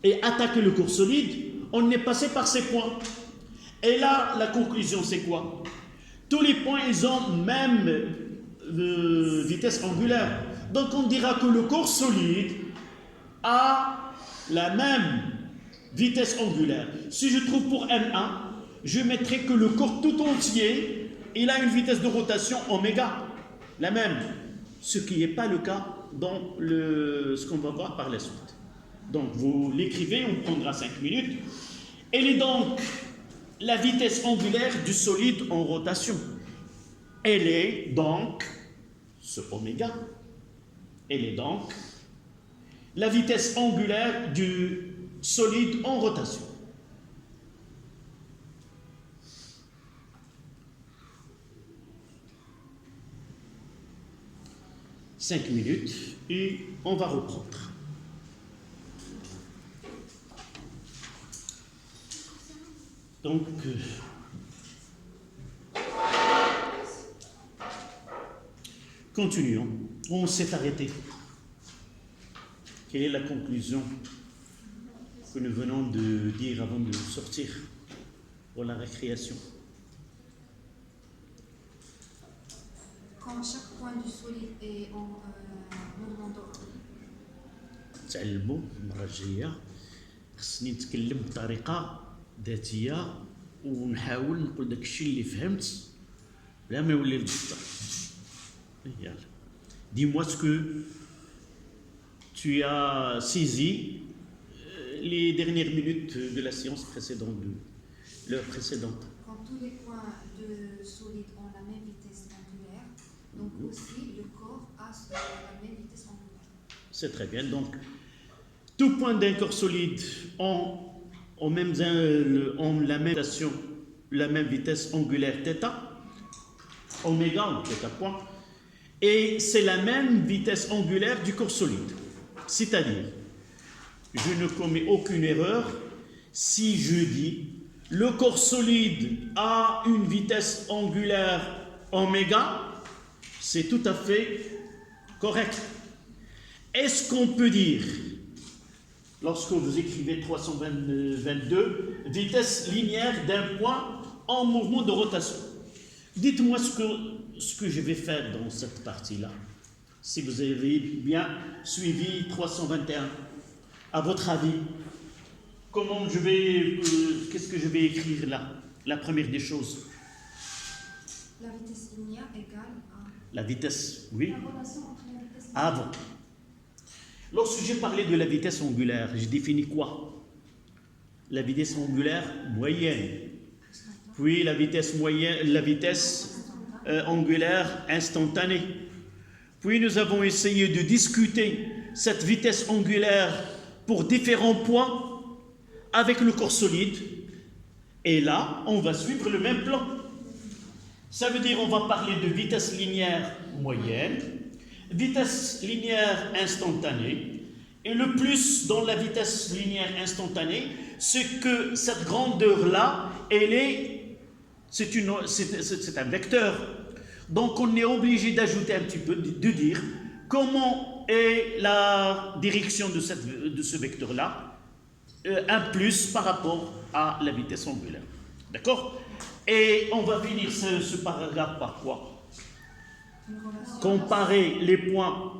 et attaquer le corps solide, on est passé par ces points. Et là, la conclusion, c'est quoi? Tous les points, ils ont même vitesse angulaire. Donc on dira que le corps solide a la même vitesse angulaire. Si je trouve pour M1, je mettrai que le corps tout entier, il a une vitesse de rotation oméga. La même, ce qui n'est pas le cas dans ce qu'on va voir par la suite. Donc vous l'écrivez, on prendra 5 minutes. Elle est donc la vitesse angulaire du solide en rotation. Elle est donc, ce oméga, elle est donc la vitesse angulaire du solide en rotation. Cinq minutes et on va reprendre. Donc, continuons. On s'est arrêté. Quelle est la conclusion que nous venons de dire avant de sortir pour la récréation? Quand chaque point du solide est en mouvement de تعلموا المره الجايه خصني نتكلم بطريقه ذاتيه ونحاول نقول داك الشيء اللي فهمت بلا ما يولي الجدة. يلا dis-moi ce que tu as saisi les dernières minutes de la séance précédente, de l'heure précédente. Quand tous les points de solide ont la même vitesse angulaire, donc aussi le corps a la même vitesse angulaire. C'est très bien. Donc, tout point d'un corps solide ont la même vitesse angulaire θ, oméga ou θ point, et c'est la même vitesse angulaire du corps solide. C'est-à-dire, je ne commets aucune erreur si je dis le corps solide a une vitesse angulaire oméga, c'est tout à fait correct. Est-ce qu'on peut dire, lorsque vous écrivez 322, vitesse linéaire d'un point en mouvement de rotation? Dites-moi ce que je vais faire dans cette partie-là. Si vous avez bien suivi 321, à votre avis, qu'est-ce que je vais écrire là? La première des choses. La vitesse linéaire égale à... La vitesse, oui. La relation entre la vitesse Avant. Lorsque j'ai parlé de la vitesse angulaire, j'ai défini quoi? La vitesse angulaire moyenne. Puis la vitesse angulaire instantanée. Puis nous avons essayé de discuter cette vitesse angulaire pour différents points avec le corps solide. Et là, on va suivre le même plan. Ça veut dire on va parler de vitesse linéaire moyenne, vitesse linéaire instantanée, et le plus dans la vitesse linéaire instantanée, c'est que cette grandeur-là, c'est un vecteur. Donc on est obligé d'ajouter un petit peu, de dire comment est la direction de ce vecteur-là, un plus par rapport à la vitesse angulaire. D'accord? Et on va finir ce paragraphe par quoi? Comparer les points,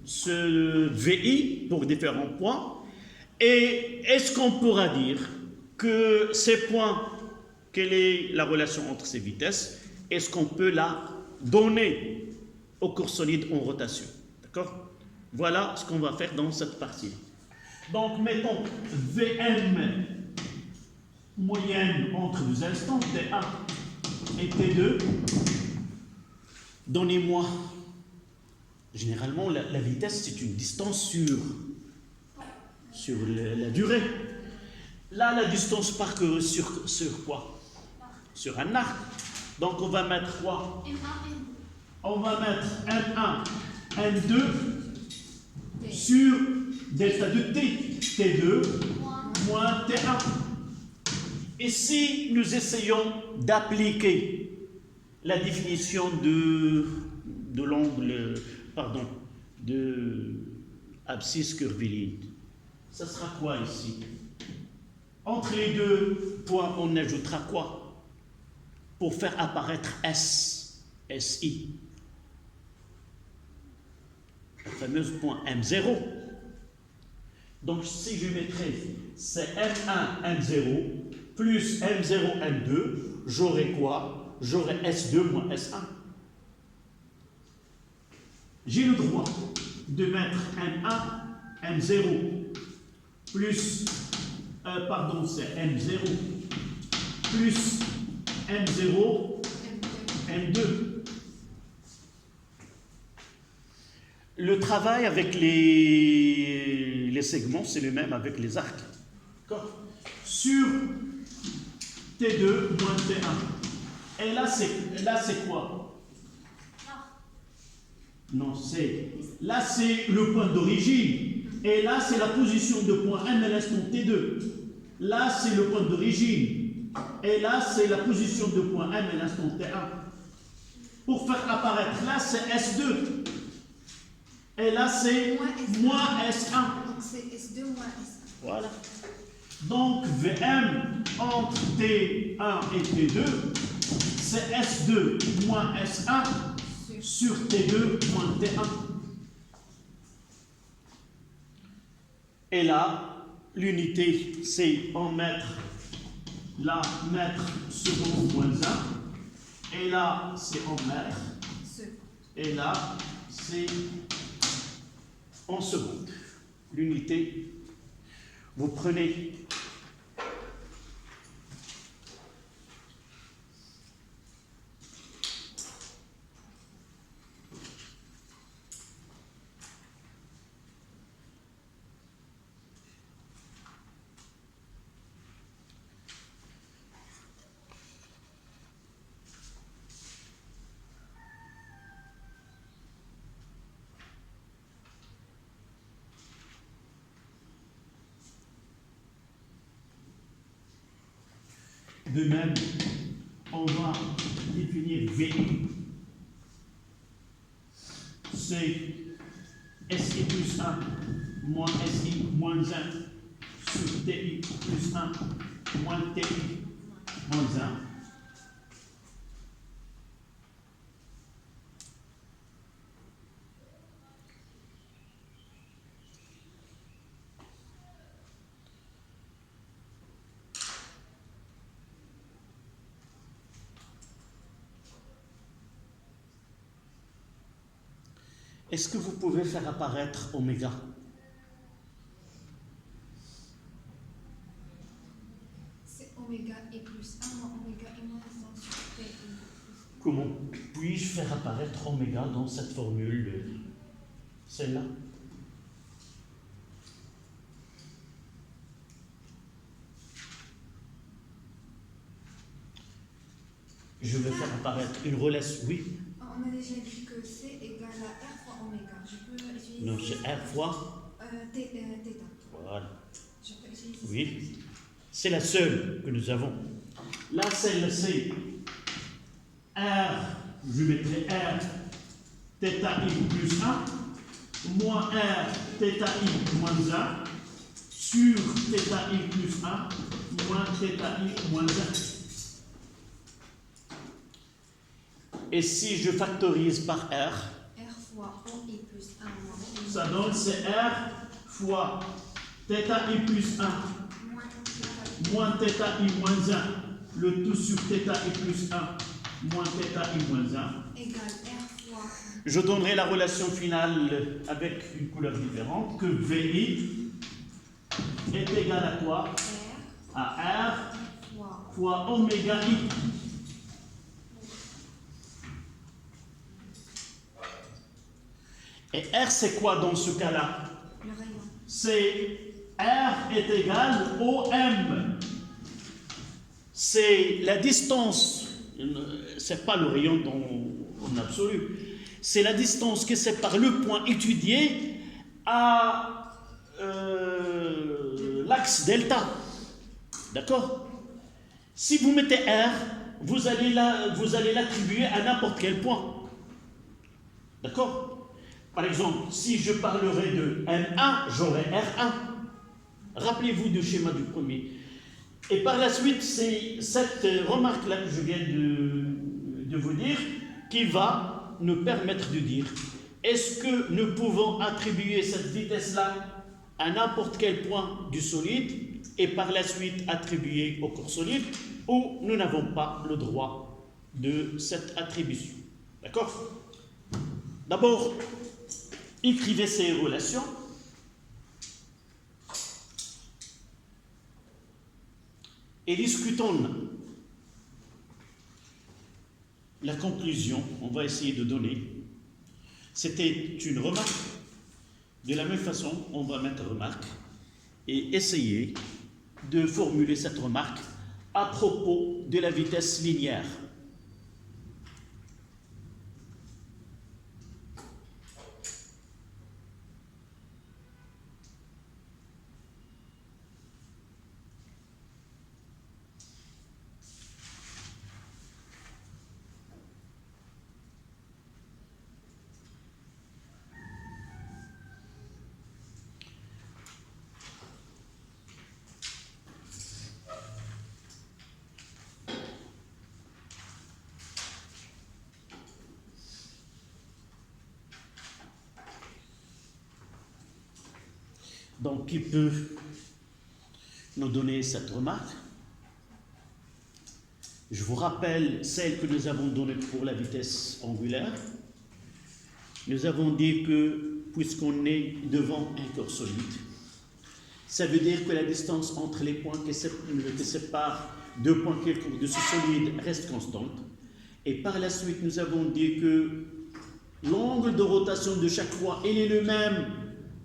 ce VI pour différents points. Et est-ce qu'on pourra dire que ces points, quelle est la relation entre ces vitesses? Est-ce qu'on peut la donner au corps solide en rotation? D'accord? Voilà ce qu'on va faire dans cette partie. Donc mettons VM moyenne entre deux instants, T1 et T2. Donnez-moi. Généralement, la vitesse, c'est une distance sur la durée. Là, la distance parcourue sur quoi? Sur un arc. Donc, on va mettre quoi? On va mettre N1, N2 sur delta de T, T2 moins T1. Et si nous essayons d'appliquer la définition de l'angle, de abscisse curviligne, ça sera quoi ici? Entre les deux points, on ajoutera quoi pour faire apparaître SI? Le fameux point M0. Donc si je mettrais c'est M1, M0 plus M0, M2, j'aurai quoi? J'aurai S2 moins S1. J'ai le droit de mettre M1, M0 plus, c'est M0 plus M0, M2. Le travail avec les segments, c'est le même avec les arcs. D'accord? Sur T2 moins T1. Et là, c'est quoi? Non, là, c'est le point d'origine. Et là, c'est la position de point M à l'instant T2. Là, c'est le point d'origine. Et là, c'est la position de point M et l'instant T1. Pour faire apparaître là, c'est S2. Et là, c'est moins S1. Donc c'est S2 moins S1. Voilà. Donc, VM entre T1 et T2, c'est S2 moins S1 sur T2 moins T1. Et là, l'unité, c'est en mètres, là, mètre seconde moins 1. Et là, c'est en mètres. Et là, c'est en secondes. L'unité, vous prenez de même, on va définir V. C'est SI plus 1 moins SI moins 1 sur TI plus 1 moins TI moins 1. Est-ce que vous pouvez faire apparaître oméga? C'est oméga et plus 1 moins oméga et moins 1 sur T. Comment puis-je faire apparaître oméga dans cette formule? Celle-là? Je vais faire apparaître une relation, oui. On a déjà dit que C égale à R fois oméga. Je peux utiliser... Non, c'est R fois. Θ. Voilà. Je peux utiliser... Oui. C'est la seule que nous avons. Là, celle-ci, R, je mettrai R, θi plus 1, moins R, θi moins 1, sur θi plus 1, moins θi moins 1. Et si je factorise par R, R fois OI plus 1 moins OI. ça donne c'est R fois θi plus 1 moins θi moins 1, le tout sur θi plus 1 moins θi moins 1. Égale R fois... Je donnerai la relation finale avec une couleur différente, que VI est égal à quoi? R À R fois... fois oméga I. Et R, c'est quoi dans ce cas-là? Le rayon. C'est R est égal au M. C'est la distance, c'est pas le rayon en absolu, c'est la distance qui sépare le point étudié à l'axe delta. D'accord? Si vous mettez R, vous allez l'attribuer à n'importe quel point. D'accord? Par exemple, si je parlerai de M1, j'aurai R1. Rappelez-vous du schéma du premier. Et par la suite, c'est cette remarque-là que je viens de vous dire qui va nous permettre de dire est-ce que nous pouvons attribuer cette vitesse-là à n'importe quel point du solide et par la suite attribuer au corps solide, ou nous n'avons pas le droit de cette attribution. D'accord? D'abord, écrivez ces relations. Et discutons la conclusion, on va essayer de donner. C'était une remarque. De la même façon, on va mettre remarque et essayer de formuler cette remarque à propos de la vitesse linéaire. Donc, qui peut nous donner cette remarque? Je vous rappelle celle que nous avons donnée pour la vitesse angulaire. Nous avons dit que, puisqu'on est devant un corps solide, ça veut dire que la distance entre les points qui séparent deux points quelconques de ce solide reste constante. Et par la suite, nous avons dit que l'angle de rotation de chaque point, il est le même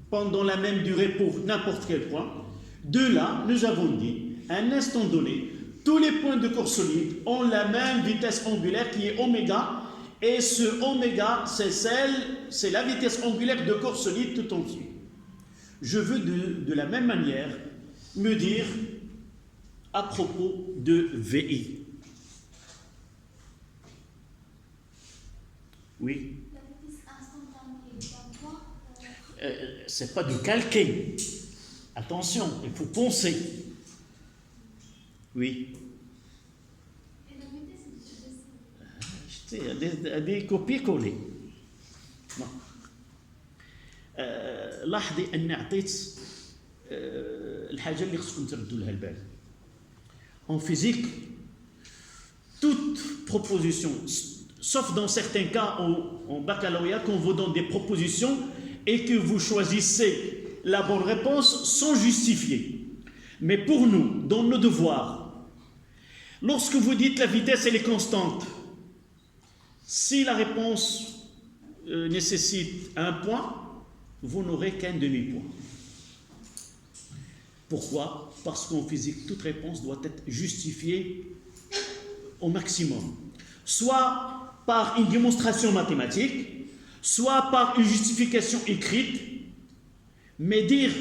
pendant la même durée pour n'importe quel point. De là, nous avons dit, à un instant donné, tous les points de corps solide ont la même vitesse angulaire qui est oméga. Et ce oméga, c'est la vitesse angulaire de corps solide tout entier. Je veux de la même manière me dire à propos de VI. Oui. La vitesse instantanée d'un point. C'est pas de calquer. Attention, il faut penser. Oui. Et la vitesse du des copier-coller. لاحظي أني أعطيت الحاجة اللي خصكم تردوا لها البال. En physique, toute proposition, sauf dans certains cas en baccalauréat, qu'on vous donne des propositions et que vous choisissez la bonne réponse sans justifier. Mais pour nous, dans nos devoirs, lorsque vous dites la vitesse elle est constante, si la réponse nécessite un point, vous n'aurez qu'un demi-point. Pourquoi? Parce qu'en physique, toute réponse doit être justifiée au maximum. Soit par une démonstration mathématique, soit par une justification écrite, mais dire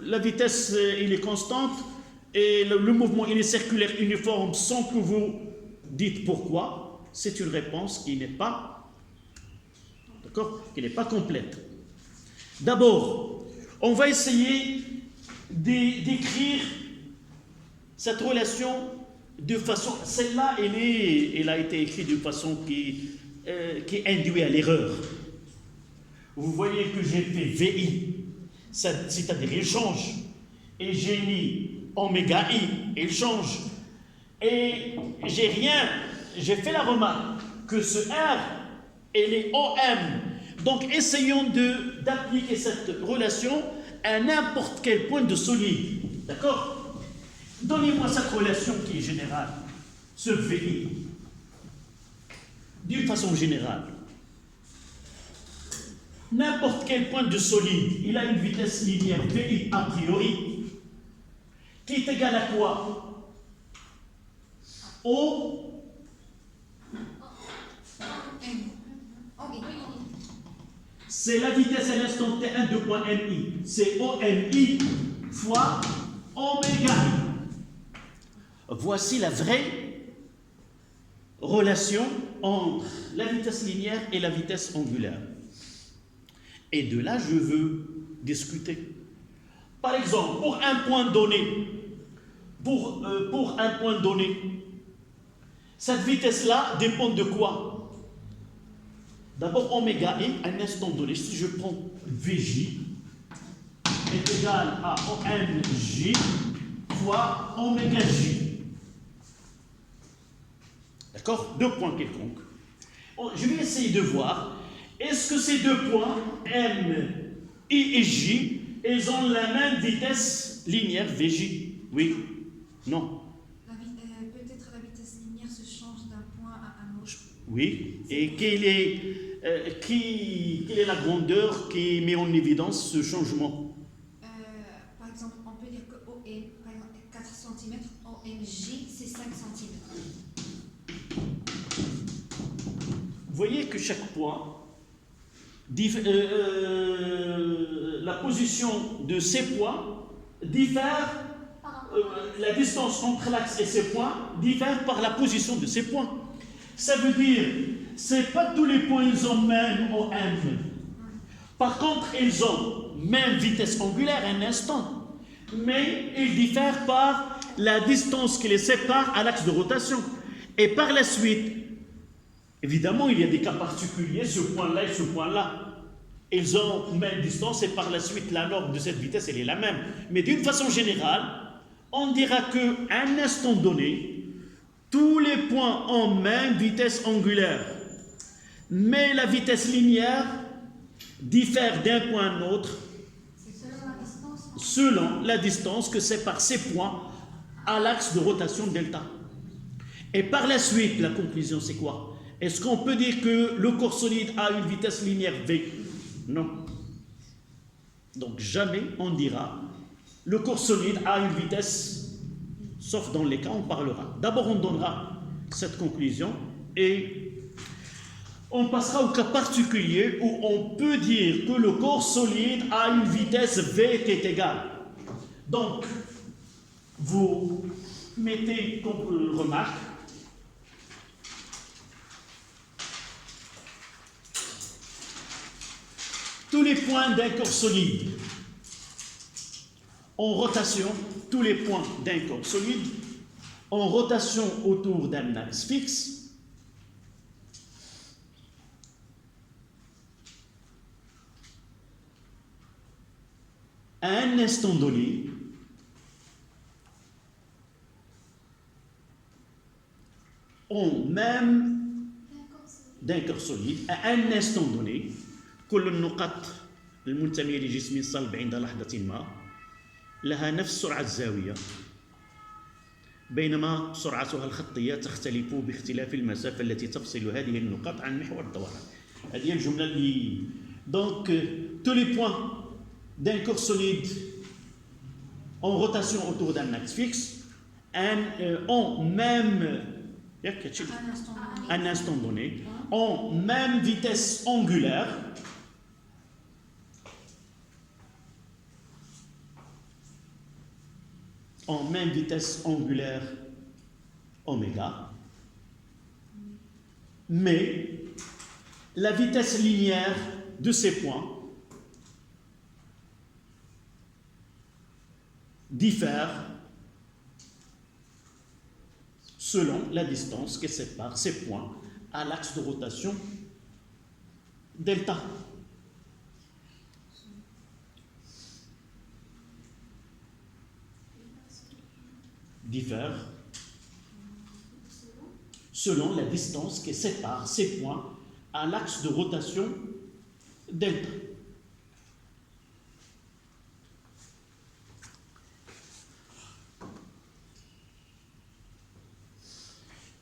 la vitesse il est constante et le mouvement il est circulaire uniforme sans que vous dites pourquoi, c'est une réponse qui n'est pas, d'accord, qui n'est pas complète. D'abord, on va essayer d'écrire cette relation de façon, celle-là elle a été écrite de façon qui induit à l'erreur. Vous voyez que j'ai fait VI, c'est-à-dire il change, et j'ai mis oméga I, il change, et j'ai fait la remarque que ce R, elle est OM. Donc essayons d'appliquer cette relation à n'importe quel point de solide. D'accord? Donnez-moi cette relation qui est générale, ce VI, d'une façon générale. N'importe quel point de solide, il a une vitesse linéaire VI a priori, qui est égale à quoi? O c'est la vitesse à l'instant T1 de point MI. C'est OMI fois oméga I. Voici la vraie relation entre la vitesse linéaire et la vitesse angulaire. Et de là, je veux discuter. Par exemple, pour un point donné, cette vitesse-là dépend de quoi? D'abord, oméga I, à un instant donné, si je prends VJ, est égal à OMJ fois oméga J. D'accord? Deux points quelconques. Je vais essayer de voir, est-ce que ces deux points, M, I et J, ils ont la même vitesse linéaire VJ? Oui? Non? Peut-être la vitesse linéaire se change d'un point à un autre. Oui. Et quelle est la grandeur qui met en évidence ce changement? Par exemple, on peut dire que OM, par exemple, est 4 cm, OMJ, c'est 5 cm. Vous voyez que chaque point, la position de ces points diffère, la distance entre l'axe et ces points diffère par la position de ces points. Ça veut dire, c'est pas tous les points ils ont même OM. Par contre, ils ont même vitesse angulaire un instant, mais ils diffèrent par la distance qui les sépare à l'axe de rotation. Et par la suite, évidemment, il y a des cas particuliers, ce point-là et ce point-là. Ils ont même distance et par la suite la norme de cette vitesse elle est la même. Mais d'une façon générale, on dira qu'à un instant donné, tous les points ont même vitesse angulaire. Mais la vitesse linéaire diffère d'un point à un autre C'est selon la distance. selon la distance que sépare ces points à l'axe de rotation delta. Et par la suite, la conclusion c'est quoi? Est-ce qu'on peut dire que le corps solide a une vitesse linéaire V? Non. Donc jamais on dira le corps solide a une vitesse, sauf dans les cas on parlera. D'abord on donnera cette conclusion et on passera au cas particulier où on peut dire que le corps solide a une vitesse V qui est égale. Donc, vous mettez comme remarque tous les points d'un corps solide en rotation, tous les points d'un corps solide en rotation autour d'un axe fixe. À un instant donné, même d'un corps solide, à un instant donné, كل النقط المنتمية لجسم صلب عند لحظة ما لها نفس السرعة الزاوية بينما سرعتها الخطية تختلف باختلاف المسافة التي تفصل هذه النقاط عن محور الدوران. هذه الجملة اللي donc tous les points d'un corps solide en rotation autour d'un axe fixe ont même un instant donné ont même vitesse angulaire oméga, mais la vitesse linéaire de ces points diffère selon la distance qui sépare ces points à l'axe de rotation delta. Diffère selon la distance qui sépare ces points à l'axe de rotation delta.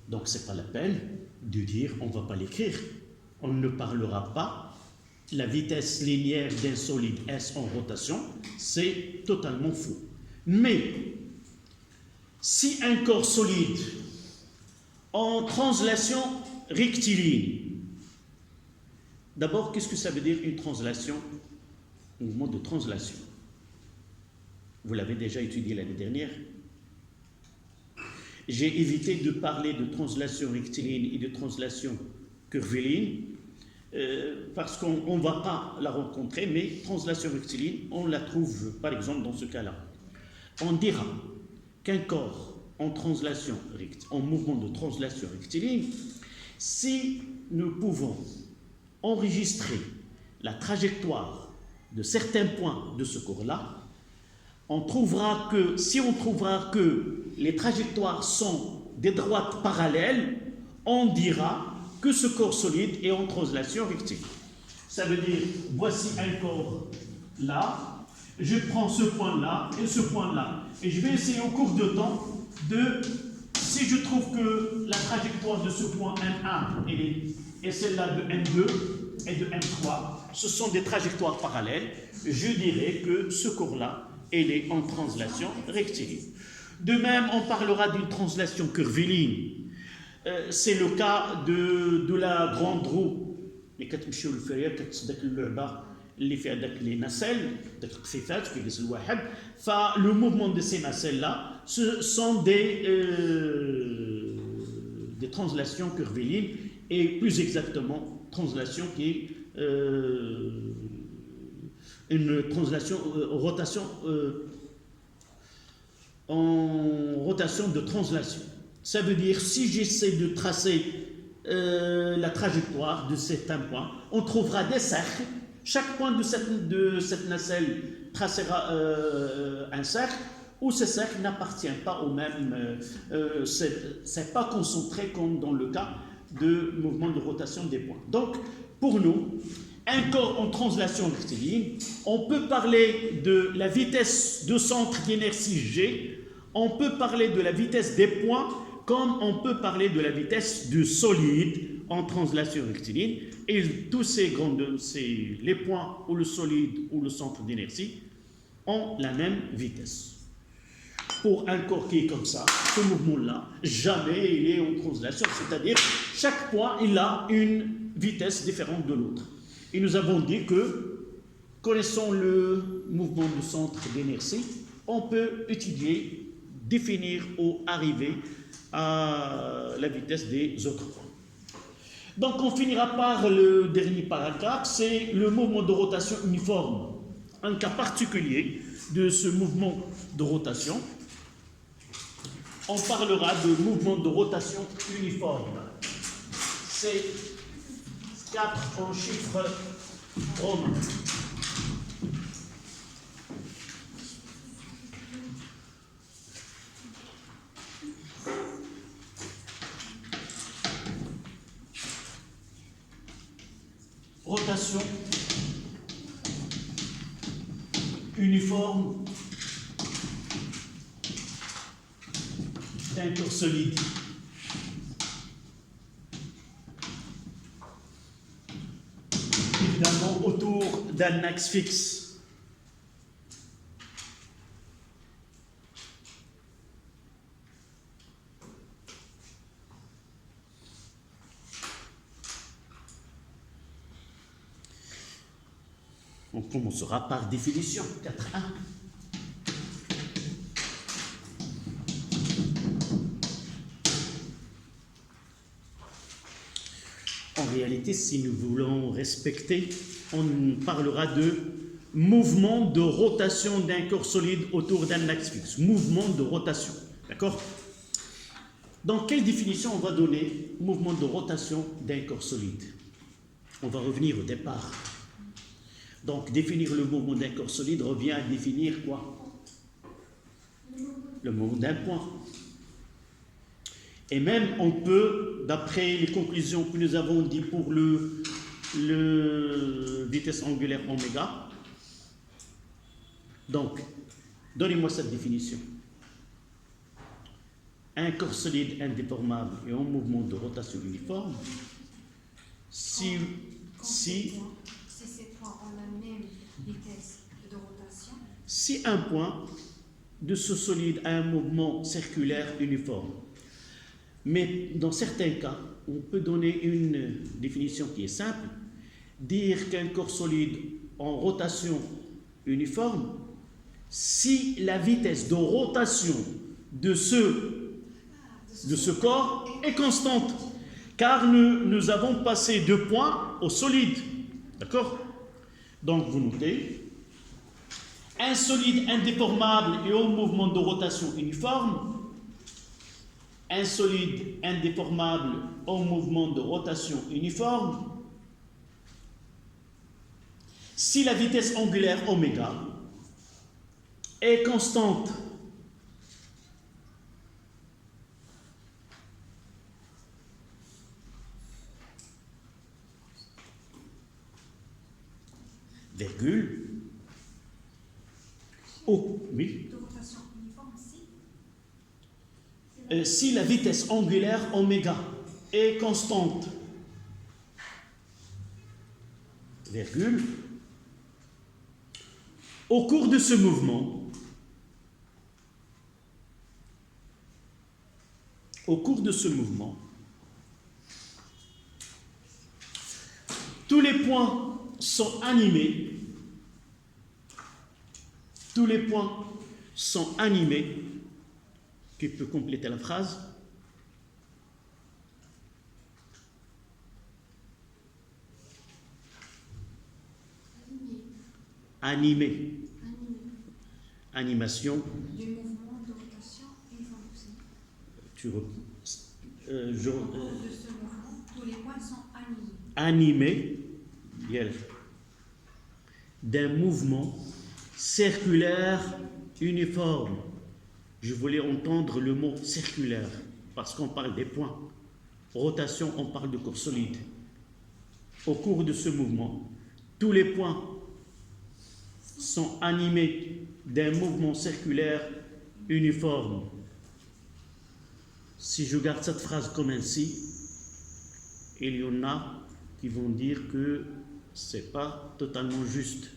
Donc ce n'est pas la peine de dire on ne va pas l'écrire. On ne parlera pas la vitesse linéaire d'un solide S en rotation, c'est totalement faux. Mais si un corps solide en translation rectiligne, d'abord, qu'est-ce que ça veut dire une translation, un mouvement de translation? Vous l'avez déjà étudié l'année dernière. J'ai évité de parler de translation rectiligne et de translation curviligne parce qu'on ne va pas la rencontrer, mais translation rectiligne, on la trouve par exemple dans ce cas-là. On dira qu'un corps en translation en mouvement de translation rectiligne, si nous pouvons enregistrer la trajectoire de certains points de ce corps-là, si on trouvera que les trajectoires sont des droites parallèles, on dira que ce corps solide est en translation rectiligne. Ça veut dire, voici un corps là, je prends ce point-là et ce point-là, et je vais essayer au cours de temps si je trouve que la trajectoire de ce point M1 et celle-là de M2 et de M3, ce sont des trajectoires parallèles, je dirais que ce corps-là, elle est en translation rectiligne. De même, on parlera d'une translation curviligne. C'est le cas de la grande roue. اللي كتمشيو للفريق كتصدق اللعبه اللي فيها داك لي ناسيل داك القفيفات كيجلس الواحد فلو موفمون دو سي ناسيل لا ce sont des translations curvilignes et plus exactement translation qui est une translation en rotation de translation. Ça veut dire si j'essaie de tracer la trajectoire de certains points, on trouvera des cercles. chaque point de cette nacelle tracera un cercle, où ce cercle n'appartient pas au même, c'est pas concentré comme dans le cas de mouvement de rotation des points. Donc, pour nous, un corps en translation rectiligne, on peut parler de la vitesse de centre d'inertie G, on peut parler de la vitesse des points, comme on peut parler de la vitesse du solide en translation rectiligne. Et tous les points ou le solide ou le centre d'inertie ont la même vitesse. Pour un corps qui est comme ça, ce mouvement-là, jamais il est en translation, c'est-à-dire chaque point il a une vitesse différente de l'autre. Et nous avons dit que, connaissant le mouvement du centre d'inertie, on peut étudier, définir ou arriver à la vitesse des autres points. Donc on finira par le dernier paragraphe, c'est le mouvement de rotation uniforme. Un cas particulier de ce mouvement de rotation, on parlera de mouvement de rotation uniforme. C'est 4 en chiffres romains. Rotation uniforme d'un corps solide. Évidemment autour d'un axe fixe. On commencera par définition 4.1. En réalité, si nous voulons respecter, on parlera de mouvement de rotation d'un corps solide autour d'un axe fixe. Mouvement de rotation. D'accord? Dans quelle définition on va donner mouvement de rotation d'un corps solide? On va revenir au départ. Donc, définir le mouvement d'un corps solide revient à définir quoi? Le mouvement d'un point. Et même, on peut, d'après les conclusions que nous avons dit pour le vitesse angulaire oméga, donc, donnez-moi cette définition. Un corps solide indéformable et en mouvement de rotation uniforme, si ces points ont la même vitesse de rotation, si un point de ce solide a un mouvement circulaire uniforme. Mais dans certains cas, on peut donner une définition qui est simple, dire qu'un corps solide en rotation uniforme, si la vitesse de rotation de ce corps est constante, car nous avons passé de points au solide. D'accord? Donc vous notez, un solide indéformable et au mouvement de rotation uniforme, un solide indéformable au mouvement de rotation uniforme, si la vitesse angulaire oméga est constante virgule, oui. de rotation uniforme, Si la vitesse angulaire oméga est constante, virgule, au cours de ce mouvement, tous les points sont animés, qui peut compléter la phrase, animé, animation, du mouvement de rotation uniforme aussi. de ce mouvement, tous les points sont animés. animé, bien. d'un mouvement circulaire uniforme. Je voulais entendre le mot circulaire parce qu'on parle des points. Rotation, on parle de corps solide. Au cours de ce mouvement, tous les points sont animés d'un mouvement circulaire uniforme. Si je garde cette phrase comme ainsi, il y en a qui vont dire que ce n'est pas totalement juste.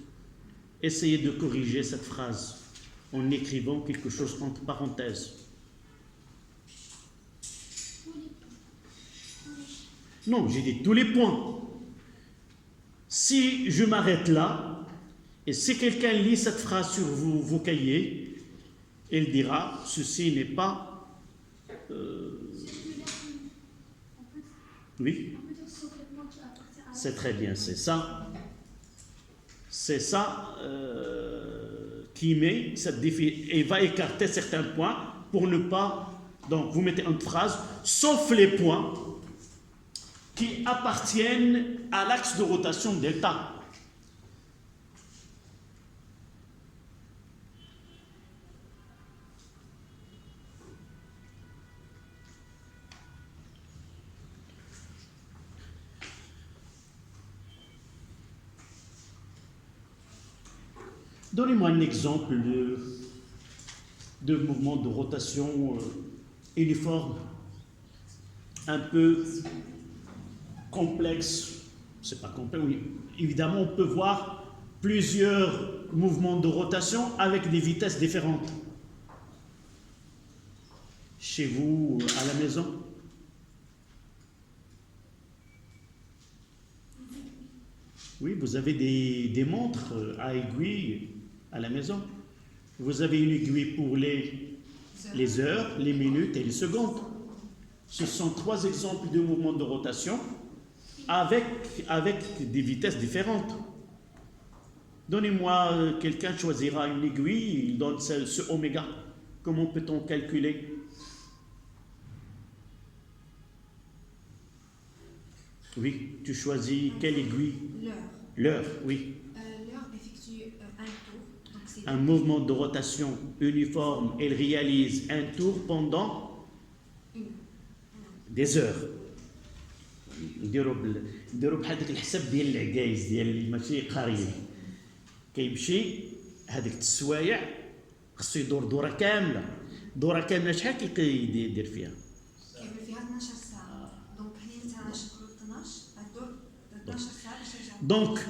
Essayez de corriger cette phrase en écrivant quelque chose entre parenthèses. Non, j'ai dit tous les points. Si je m'arrête là, et si quelqu'un lit cette phrase sur vos cahiers, il dira, ceci n'est pas... Oui, c'est très bien, c'est ça. C'est ça qui met cette défi et va écarter certains points pour ne pas... Donc, vous mettez une phrase, sauf les points qui appartiennent à l'axe de rotation delta. Donnez-moi un exemple de mouvement de rotation uniforme, un peu complexe. C'est pas complexe, oui. Évidemment, on peut voir plusieurs mouvements de rotation avec des vitesses différentes. Chez vous, à la maison? Oui, vous avez des montres à aiguille à la maison. Vous avez une aiguille pour les heures, les minutes et les secondes. Ce sont 3 exemples de mouvements de rotation avec des vitesses différentes. Donnez-moi, quelqu'un choisira une aiguille, il donne ce oméga. Comment peut-on calculer? Oui, tu choisis quelle aiguille? L'heure. L'heure, oui. L'heure effectue un tour. Donc c'est Un mouvement de rotation uniforme, elle réalise un tour pendant des heures. نديروا بحال داك الحساب ديال العكايز ديال اللي ماشي قاريين. كيمشي هذيك السوايع خصو يدور دوره كامله شحال كيدير فيها؟ كيعمل فيها 12 ساعة. دونك حنا مثلا نشكلوا 12 الدور 12 ساعة باش يرجع. Donc,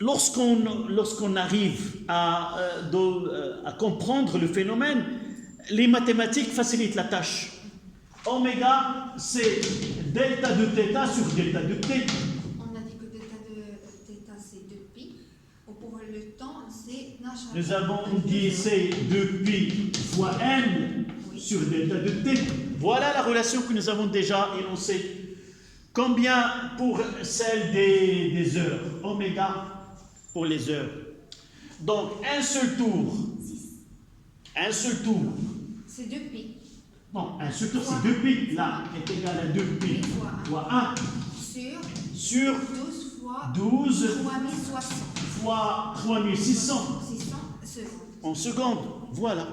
lorsqu'on arrive à comprendre le phénomène, les mathématiques facilitent la tâche. Oméga, c'est delta de θ sur delta de t. On a dit que delta de θ c'est 2π. Ou pour le temps c'est 12. Nous avons dit c'est 2π fois n sur delta de t. Voilà la relation que nous avons déjà énoncée. Combien pour celle des heures? Oméga pour les heures. Donc, un seul tour. C'est 2π. Non, un seul tour, c'est 2π. Là, est égal à 2π fois 1 sur 12 fois 12 3060. fois 3600 secondes. en secondes. Voilà.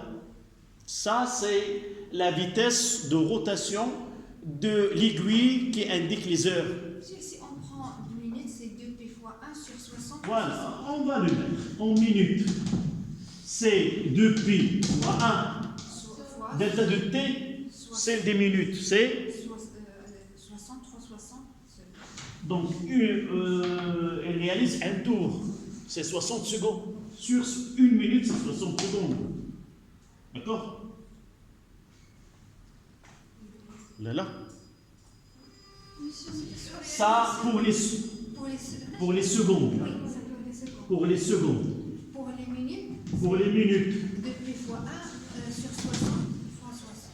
Ça, c'est la vitesse de rotation de l'aiguille qui indique les heures. Si on prend minutes, c'est 2π fois 1 sur 60. Voilà, on va le mettre en minutes. C'est 2π fois 1. Fois Delta de t, c'est des minutes. C'est 60 fois 60. donc elle réalise un tour. C'est 60 secondes. Sur une minute, c'est 60 secondes. D'accord? Là. Ça pour les secondes. Oui, ça peut être des secondes. Pour les secondes. Pour les minutes, Pour les minutes. 2π fois 1 sur 60 fois 60.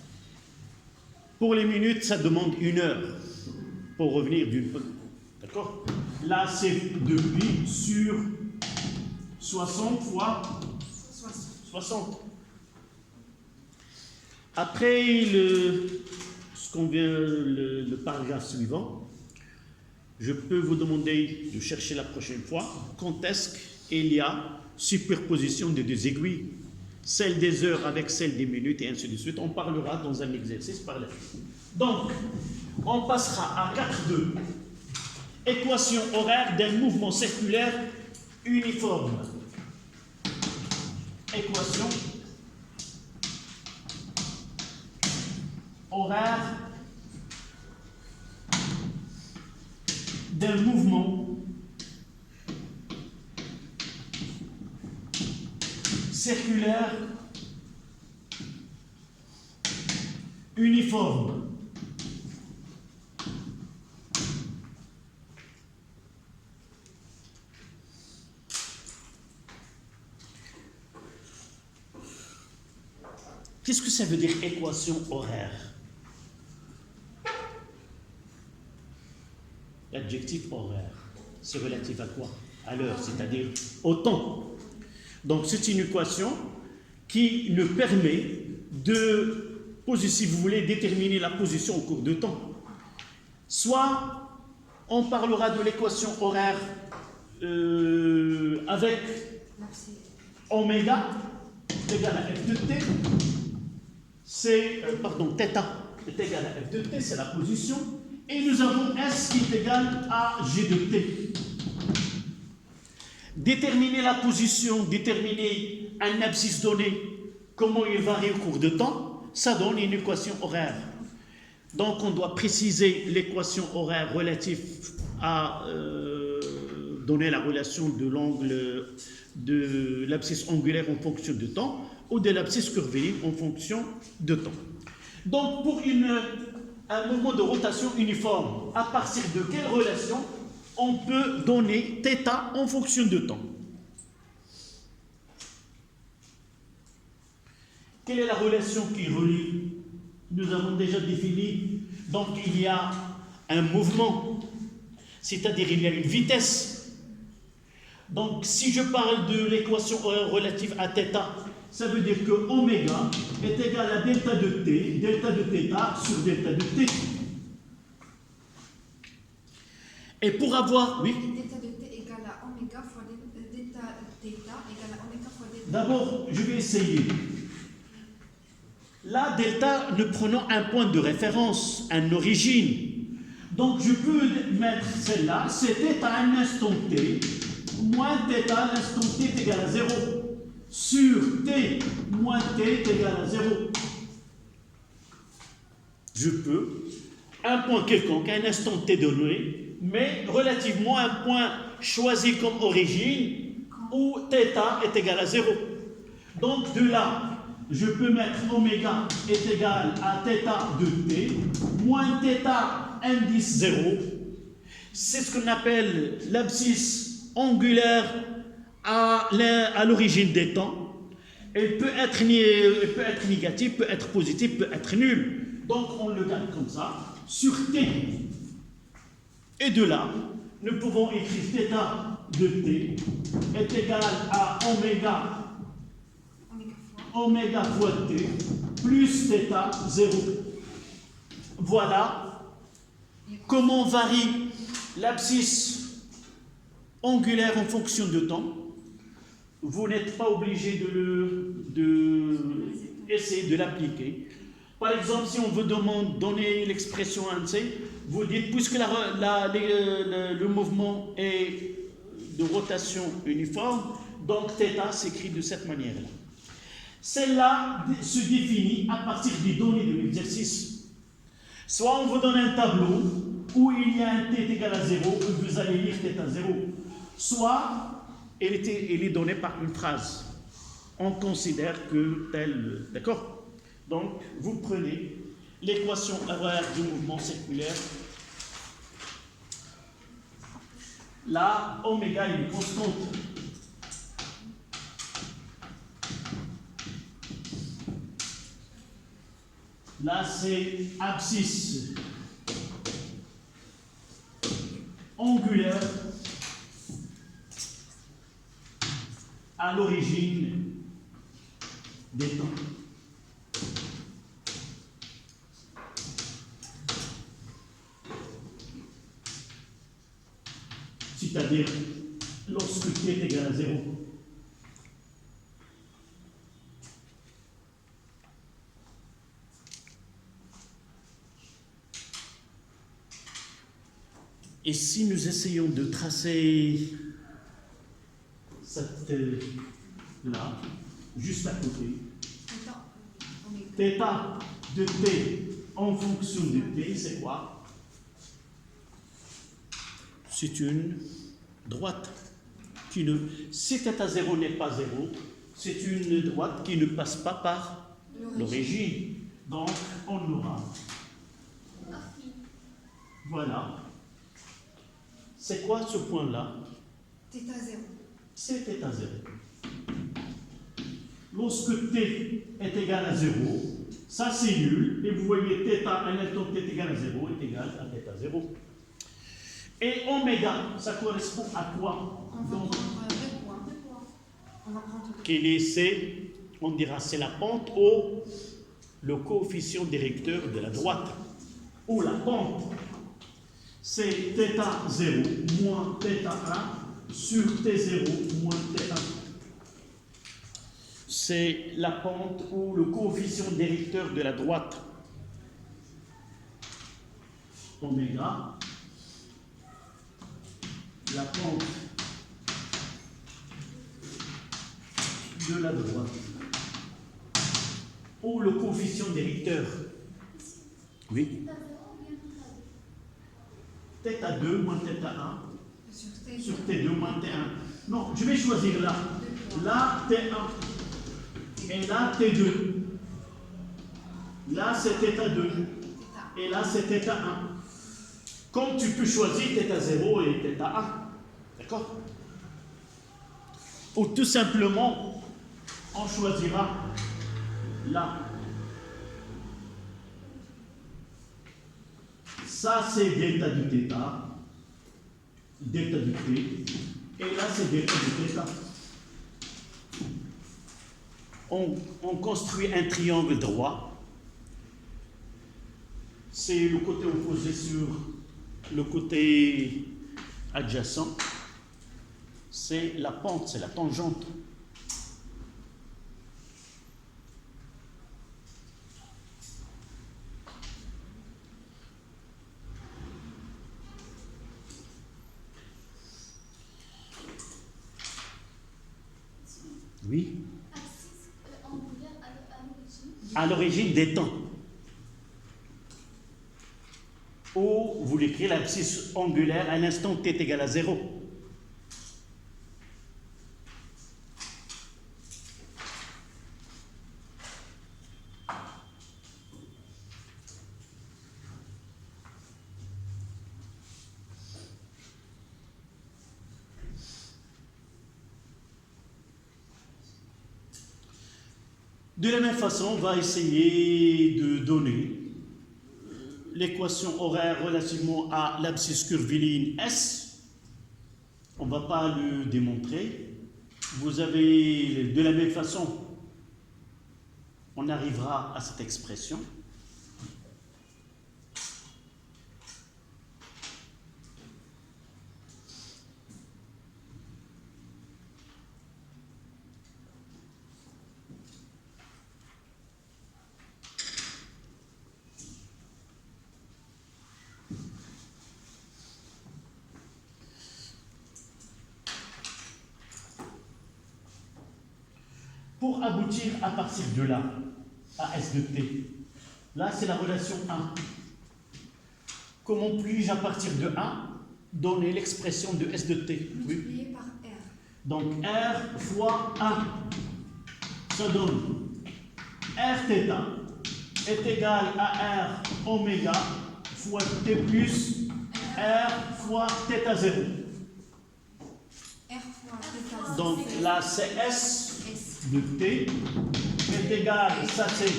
Pour les minutes, ça demande 1 heure pour revenir d'une... D'accord? Là, c'est 2π sur 60 fois 60. Après le paragraphe suivant, je peux vous demander de chercher la prochaine fois quand est-ce il y a superposition des deux aiguilles, celle des heures avec celle des minutes et ainsi de suite. On parlera dans un exercice par la suite. Donc, on passera à 4.2. Équation horaire d'un mouvement circulaire uniforme. Équation horaire d'un mouvement circulaire uniforme. Qu'est-ce que ça veut dire équation horaire? L'adjectif horaire, c'est relatif à quoi? À l'heure, c'est-à-dire au temps. Donc c'est une équation qui nous permet de, si vous voulez, déterminer la position au cours de temps. Soit on parlera de l'équation horaire avec oméga égale à f de t, c'est, θ est égal à f de t, c'est la position, et nous avons s qui est égal à g de t. Déterminer la position, déterminer un abscisse donné, comment il varie au cours de temps, ça donne une équation horaire. Donc on doit préciser l'équation horaire relative à donner la relation de l'angle de l'abscisse angulaire en fonction de temps ou de l'abscisse curviligne en fonction de temps. Donc pour un mouvement de rotation uniforme, à partir de quelle relation on peut donner θ en fonction de temps? Quelle est la relation qui relie? Nous avons déjà défini. Donc il y a un mouvement, c'est-à-dire il y a une vitesse. Donc si je parle de l'équation relative à θ, ça veut dire que oméga est égal à delta de t, delta de θ sur delta de t. Et pour avoir, oui. Delta de t égale à oméga fois delta θ égale à oméga fois delta. D'abord, je vais essayer. Là, delta, nous prenons un point de référence, une origine. Donc, je peux mettre celle-là, c'est θ à un instant t, moins θ à l'instant t est égal à 0, sur t moins t est égal à 0. Je peux, un point quelconque, un instant t donné, mais relativement à un point choisi comme origine, où θ est égal à 0. Donc, de là, je peux mettre oméga est égal à θ de t, moins θ indice 0. C'est ce qu'on appelle l'abscisse angulaire à l'origine des temps. Elle peut être négative, peut être positive, peut être nulle. Donc on le garde comme ça, sur t. Et de là, nous pouvons écrire θ de t est égal à oméga fois t plus θ 0. Voilà comment varie l'abscisse angulaire en fonction de temps. Vous n'êtes pas obligé essayer de l'appliquer. Par exemple, si on veut donner l'expression 1c, vous dites, puisque le mouvement est de rotation uniforme, donc θ s'écrit de cette manière-là. Celle-là se définit à partir des données de l'exercice. Soit on vous donne un tableau où il y a un t égal à 0, où vous allez lire θ 0, soit elle est donnée par une phrase. On considère que tel... D'accord? Donc, vous prenez l'équation horaire du mouvement circulaire. Là, oméga est une constante. Là, c'est abscisse angulaire à l'origine des temps. C'est-à-dire lorsque t est égal à 0. Et si nous essayons de tracer cette là, juste à côté, θ de t en fonction de t, c'est quoi? C'est une droite qui ne, si θ0 n'est pas 0, c'est une droite qui ne passe pas par l'origine. Donc, on aura, voilà. C'est quoi ce point-là? θ0. C'est θ0. Lorsque t est égal à 0, ça c'est nul, et vous voyez θ, un instant t est égal à 0, est égal à θ0. Et oméga, ça correspond à quoi? On va prendre deux points. On va prendre deux. Quel est, c'est, on dira, c'est la pente au, le coefficient directeur de la droite, ou la pente. C'est θ0 moins θ1 sur t0 moins t1. C'est la pente ou le coefficient directeur de la droite. Oméga, la pente de la droite. Ou le coefficient directeur. Oui. θ2 moins θ1 sur t2 moins t1. Non, je vais choisir là. Là, t1. Et là, t2. Là, c'est θ2. Et là, c'est θ1. Comme tu peux choisir θ0 et θ1. D'accord? Ou tout simplement, on choisira là. Ça, c'est delta du θ, delta du t, et là, c'est delta du θ. On construit un triangle droit. C'est le côté opposé sur le côté adjacent. C'est la pente, c'est la tangente. Oui. Axis angulaire à l'origine. À l'origine des temps. Ou vous l'écrivez l'abscisse angulaire à l'instant t est égal à 0. De la même façon, on va essayer de donner l'équation horaire relativement à l'abscisse curviligne S. On ne va pas le démontrer. Vous avez, de la même façon, on arrivera à cette expression. Pour aboutir à partir de là, à S de t, là c'est la relation 1. Comment puis-je à partir de 1 donner l'expression de S de t? Multiplié par R. Donc R fois 1, ça donne Rθ est égal à R oméga fois t plus R fois θ0. R fois θ0. Donc là c'est S S de t est égal, ça c'est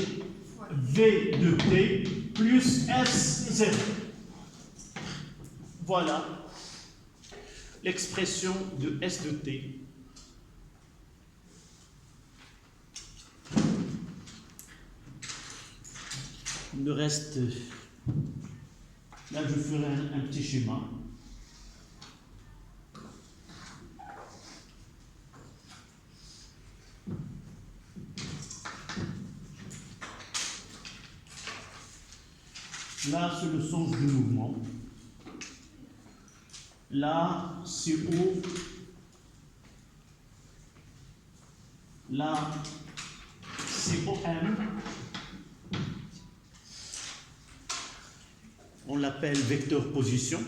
fois V de t plus S0. Voilà l'expression de S de t. Il me reste, là je ferai un petit schéma. Là, c'est le sens du mouvement. Là, c'est O. Là, c'est OM. On l'appelle vecteur position.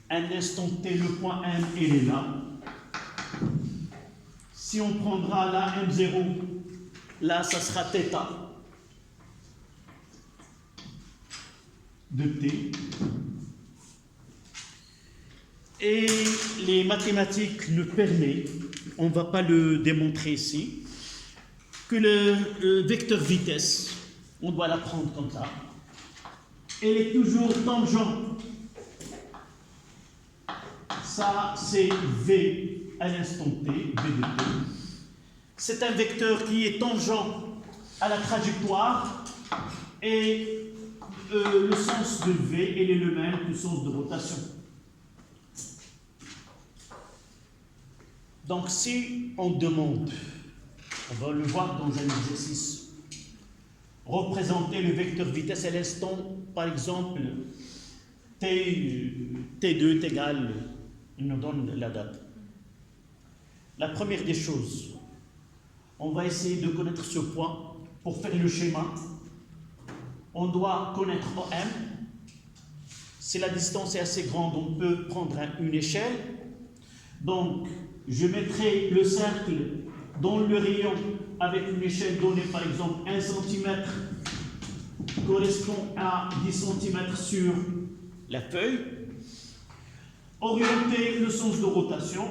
Un instant T, le point M, il est là. Si on prendra là M0, là, ça sera θ de T. Et les mathématiques nous permettent, on ne va pas le démontrer ici, que le vecteur vitesse, on doit la prendre comme ça, elle est toujours tangent. Ça, c'est V à l'instant T, V de T. C'est un vecteur qui est tangent à la trajectoire et le sens de V, il est le même que le sens de rotation. Donc, si on demande, on va le voir dans un exercice, représenter le vecteur vitesse à l'instant, par exemple, T2 est égal, il nous donne la date. La première des choses, on va essayer de connaître ce point pour faire le schéma. On doit connaître OM. Si la distance est assez grande, on peut prendre une échelle. Donc, je mettrai le cercle dans le rayon avec une échelle donnée, par exemple 1 cm correspond à 10 cm sur la feuille. Orienter le sens de rotation.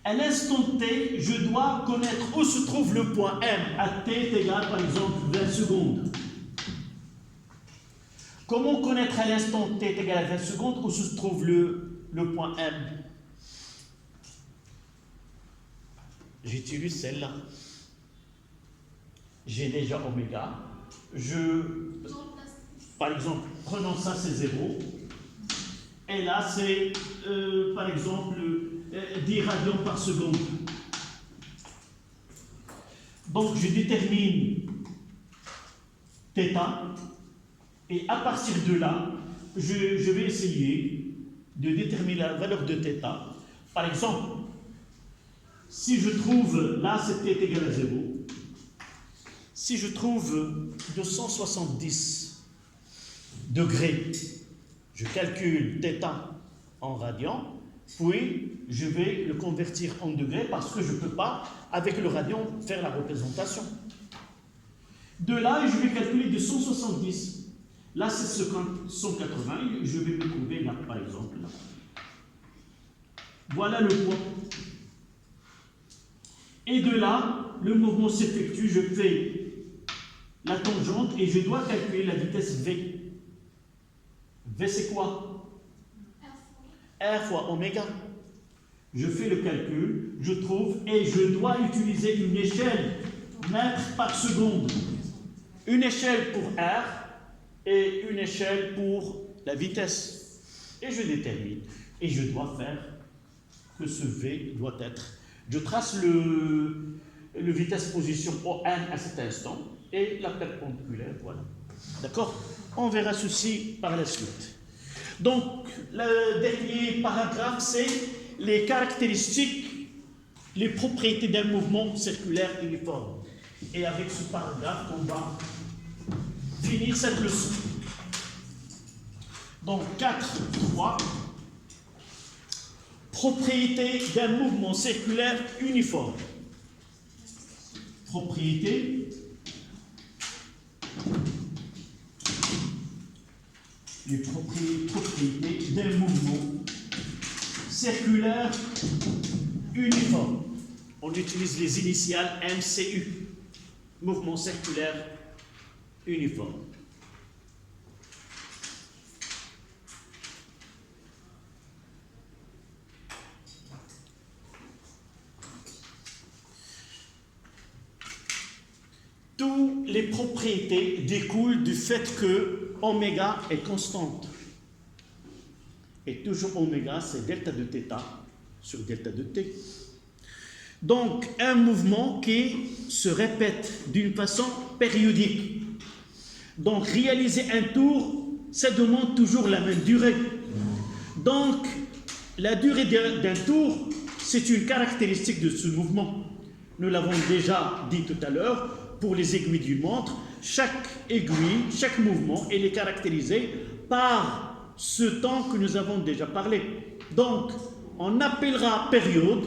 À l'instant T, je dois connaître où se trouve le point M. À T est égal, par exemple, 20 secondes. Comment connaître à l'instant T est égal à 20 secondes où se trouve le point M? J'utilise celle-là. J'ai déjà oméga. Par exemple, prenons ça, c'est 0. Et là, c'est, par exemple, 10 radians par seconde. Donc, je détermine θ. Et à partir de là, je vais essayer de déterminer la valeur de θ. Par exemple, si je trouve, là, c'était égal à 0. Si je trouve 270 degrés, je calcule θ en radians, puis je vais le convertir en degrés parce que je ne peux pas, avec le radian, faire la représentation. De là, je vais calculer de 170. Là, c'est 180. Je vais me trouver là, par exemple. Là. Voilà le point. Et de là, le mouvement s'effectue. Je fais la tangente et je dois calculer la vitesse V. V, c'est quoi? R fois oméga. Je fais le calcul, je trouve, et je dois utiliser une échelle mètres par seconde. Une échelle pour R et une échelle pour la vitesse. Et je détermine. Et je dois faire que ce V doit être. Je trace le vitesse position OM à cet instant et la perpendiculaire, voilà. D'accord? On verra ceci par la suite. Donc, le dernier paragraphe, c'est les caractéristiques, les propriétés d'un mouvement circulaire uniforme. Et avec ce paragraphe, on va finir cette leçon. Donc, 4.3. Propriété d'un mouvement circulaire uniforme. Propriété. Les propriétés d'un mouvement circulaire uniforme. On utilise les initiales MCU. Mouvement circulaire uniforme. Toutes les propriétés découlent du fait que oméga est constante. Et toujours oméga, c'est delta de θ sur delta de t. Donc, un mouvement qui se répète d'une façon périodique. Donc, réaliser un tour, ça demande toujours la même durée. Donc, la durée d'un tour, c'est une caractéristique de ce mouvement. Nous l'avons déjà dit tout à l'heure, pour les aiguilles d'une montre, chaque aiguille, chaque mouvement, elle est caractérisé par ce temps que nous avons déjà parlé. Donc, on appellera période,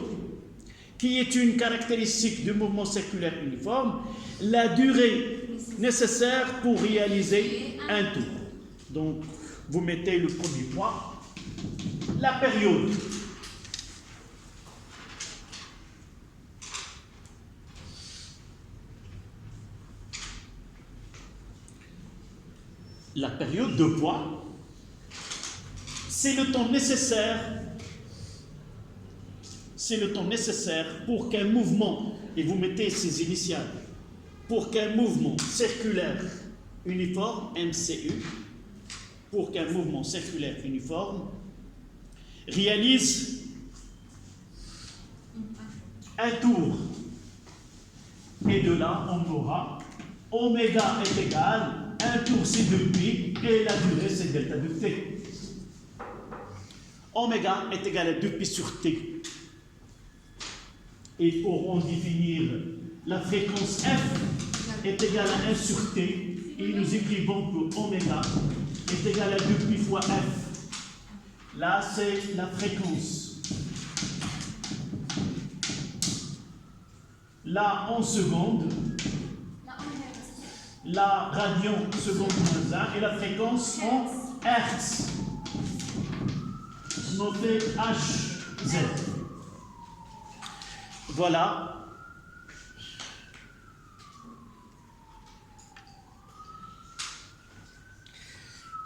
qui est une caractéristique du mouvement circulaire uniforme, la durée nécessaire pour réaliser un tour. Donc, vous mettez le premier point, la période. La période de poids, c'est le temps nécessaire pour qu'un mouvement, et vous mettez ces initiales, pour qu'un mouvement circulaire uniforme, MCU, pour qu'un mouvement circulaire uniforme réalise un tour. Et de là, on aura oméga est égal, un tour c'est 2π, et la durée c'est delta de t. Oméga est égal à 2π sur t. Et pour en définir la fréquence f est égale à 1 sur t, et nous écrivons que oméga est égal à 2π fois f. Là, c'est la fréquence. Là, en secondes, la radian seconde moins 1, et la fréquence en hertz. Notez Hz. Voilà.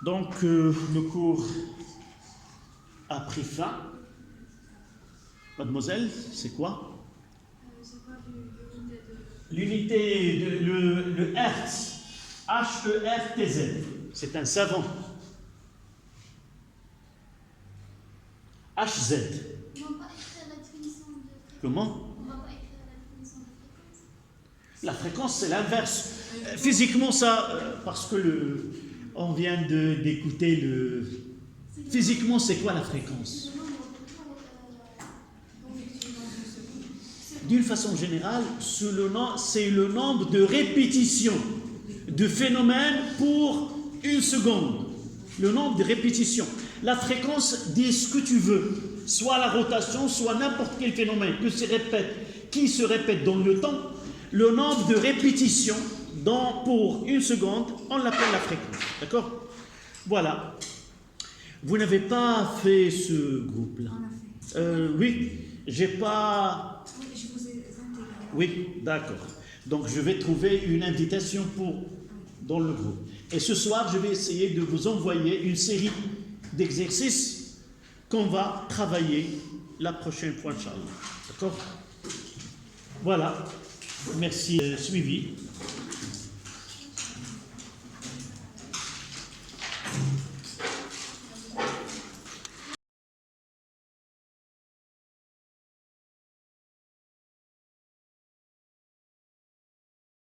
Donc, le cours a pris fin. Mademoiselle, c'est quoi? L'unité de le Hertz. H-E-R-T-Z. C'est un savant. HZ. On ne va pas écrire la définition de fréquence. Comment? On ne va pas écrire la définition de fréquence. La fréquence, c'est l'inverse. Physiquement, ça, parce que on vient d'écouter le. Physiquement, c'est quoi la fréquence? D'une façon générale, c'est le nombre de répétitions de phénomènes pour une seconde. Le nombre de répétitions. La fréquence dit ce que tu veux, soit la rotation, soit n'importe quel phénomène qui se répète dans le temps. Le nombre de répétitions pour une seconde, on l'appelle la fréquence. D'accord? Voilà. Vous n'avez pas fait ce groupe-là? On a fait. Oui, j'ai pas. Oui, je vous ai intégré. Oui, d'accord. Donc je vais trouver une invitation dans le groupe. Et ce soir, je vais essayer de vous envoyer une série d'exercices qu'on va travailler la prochaine fois, Inch'Allah. D'accord? Voilà. Merci. Suivi.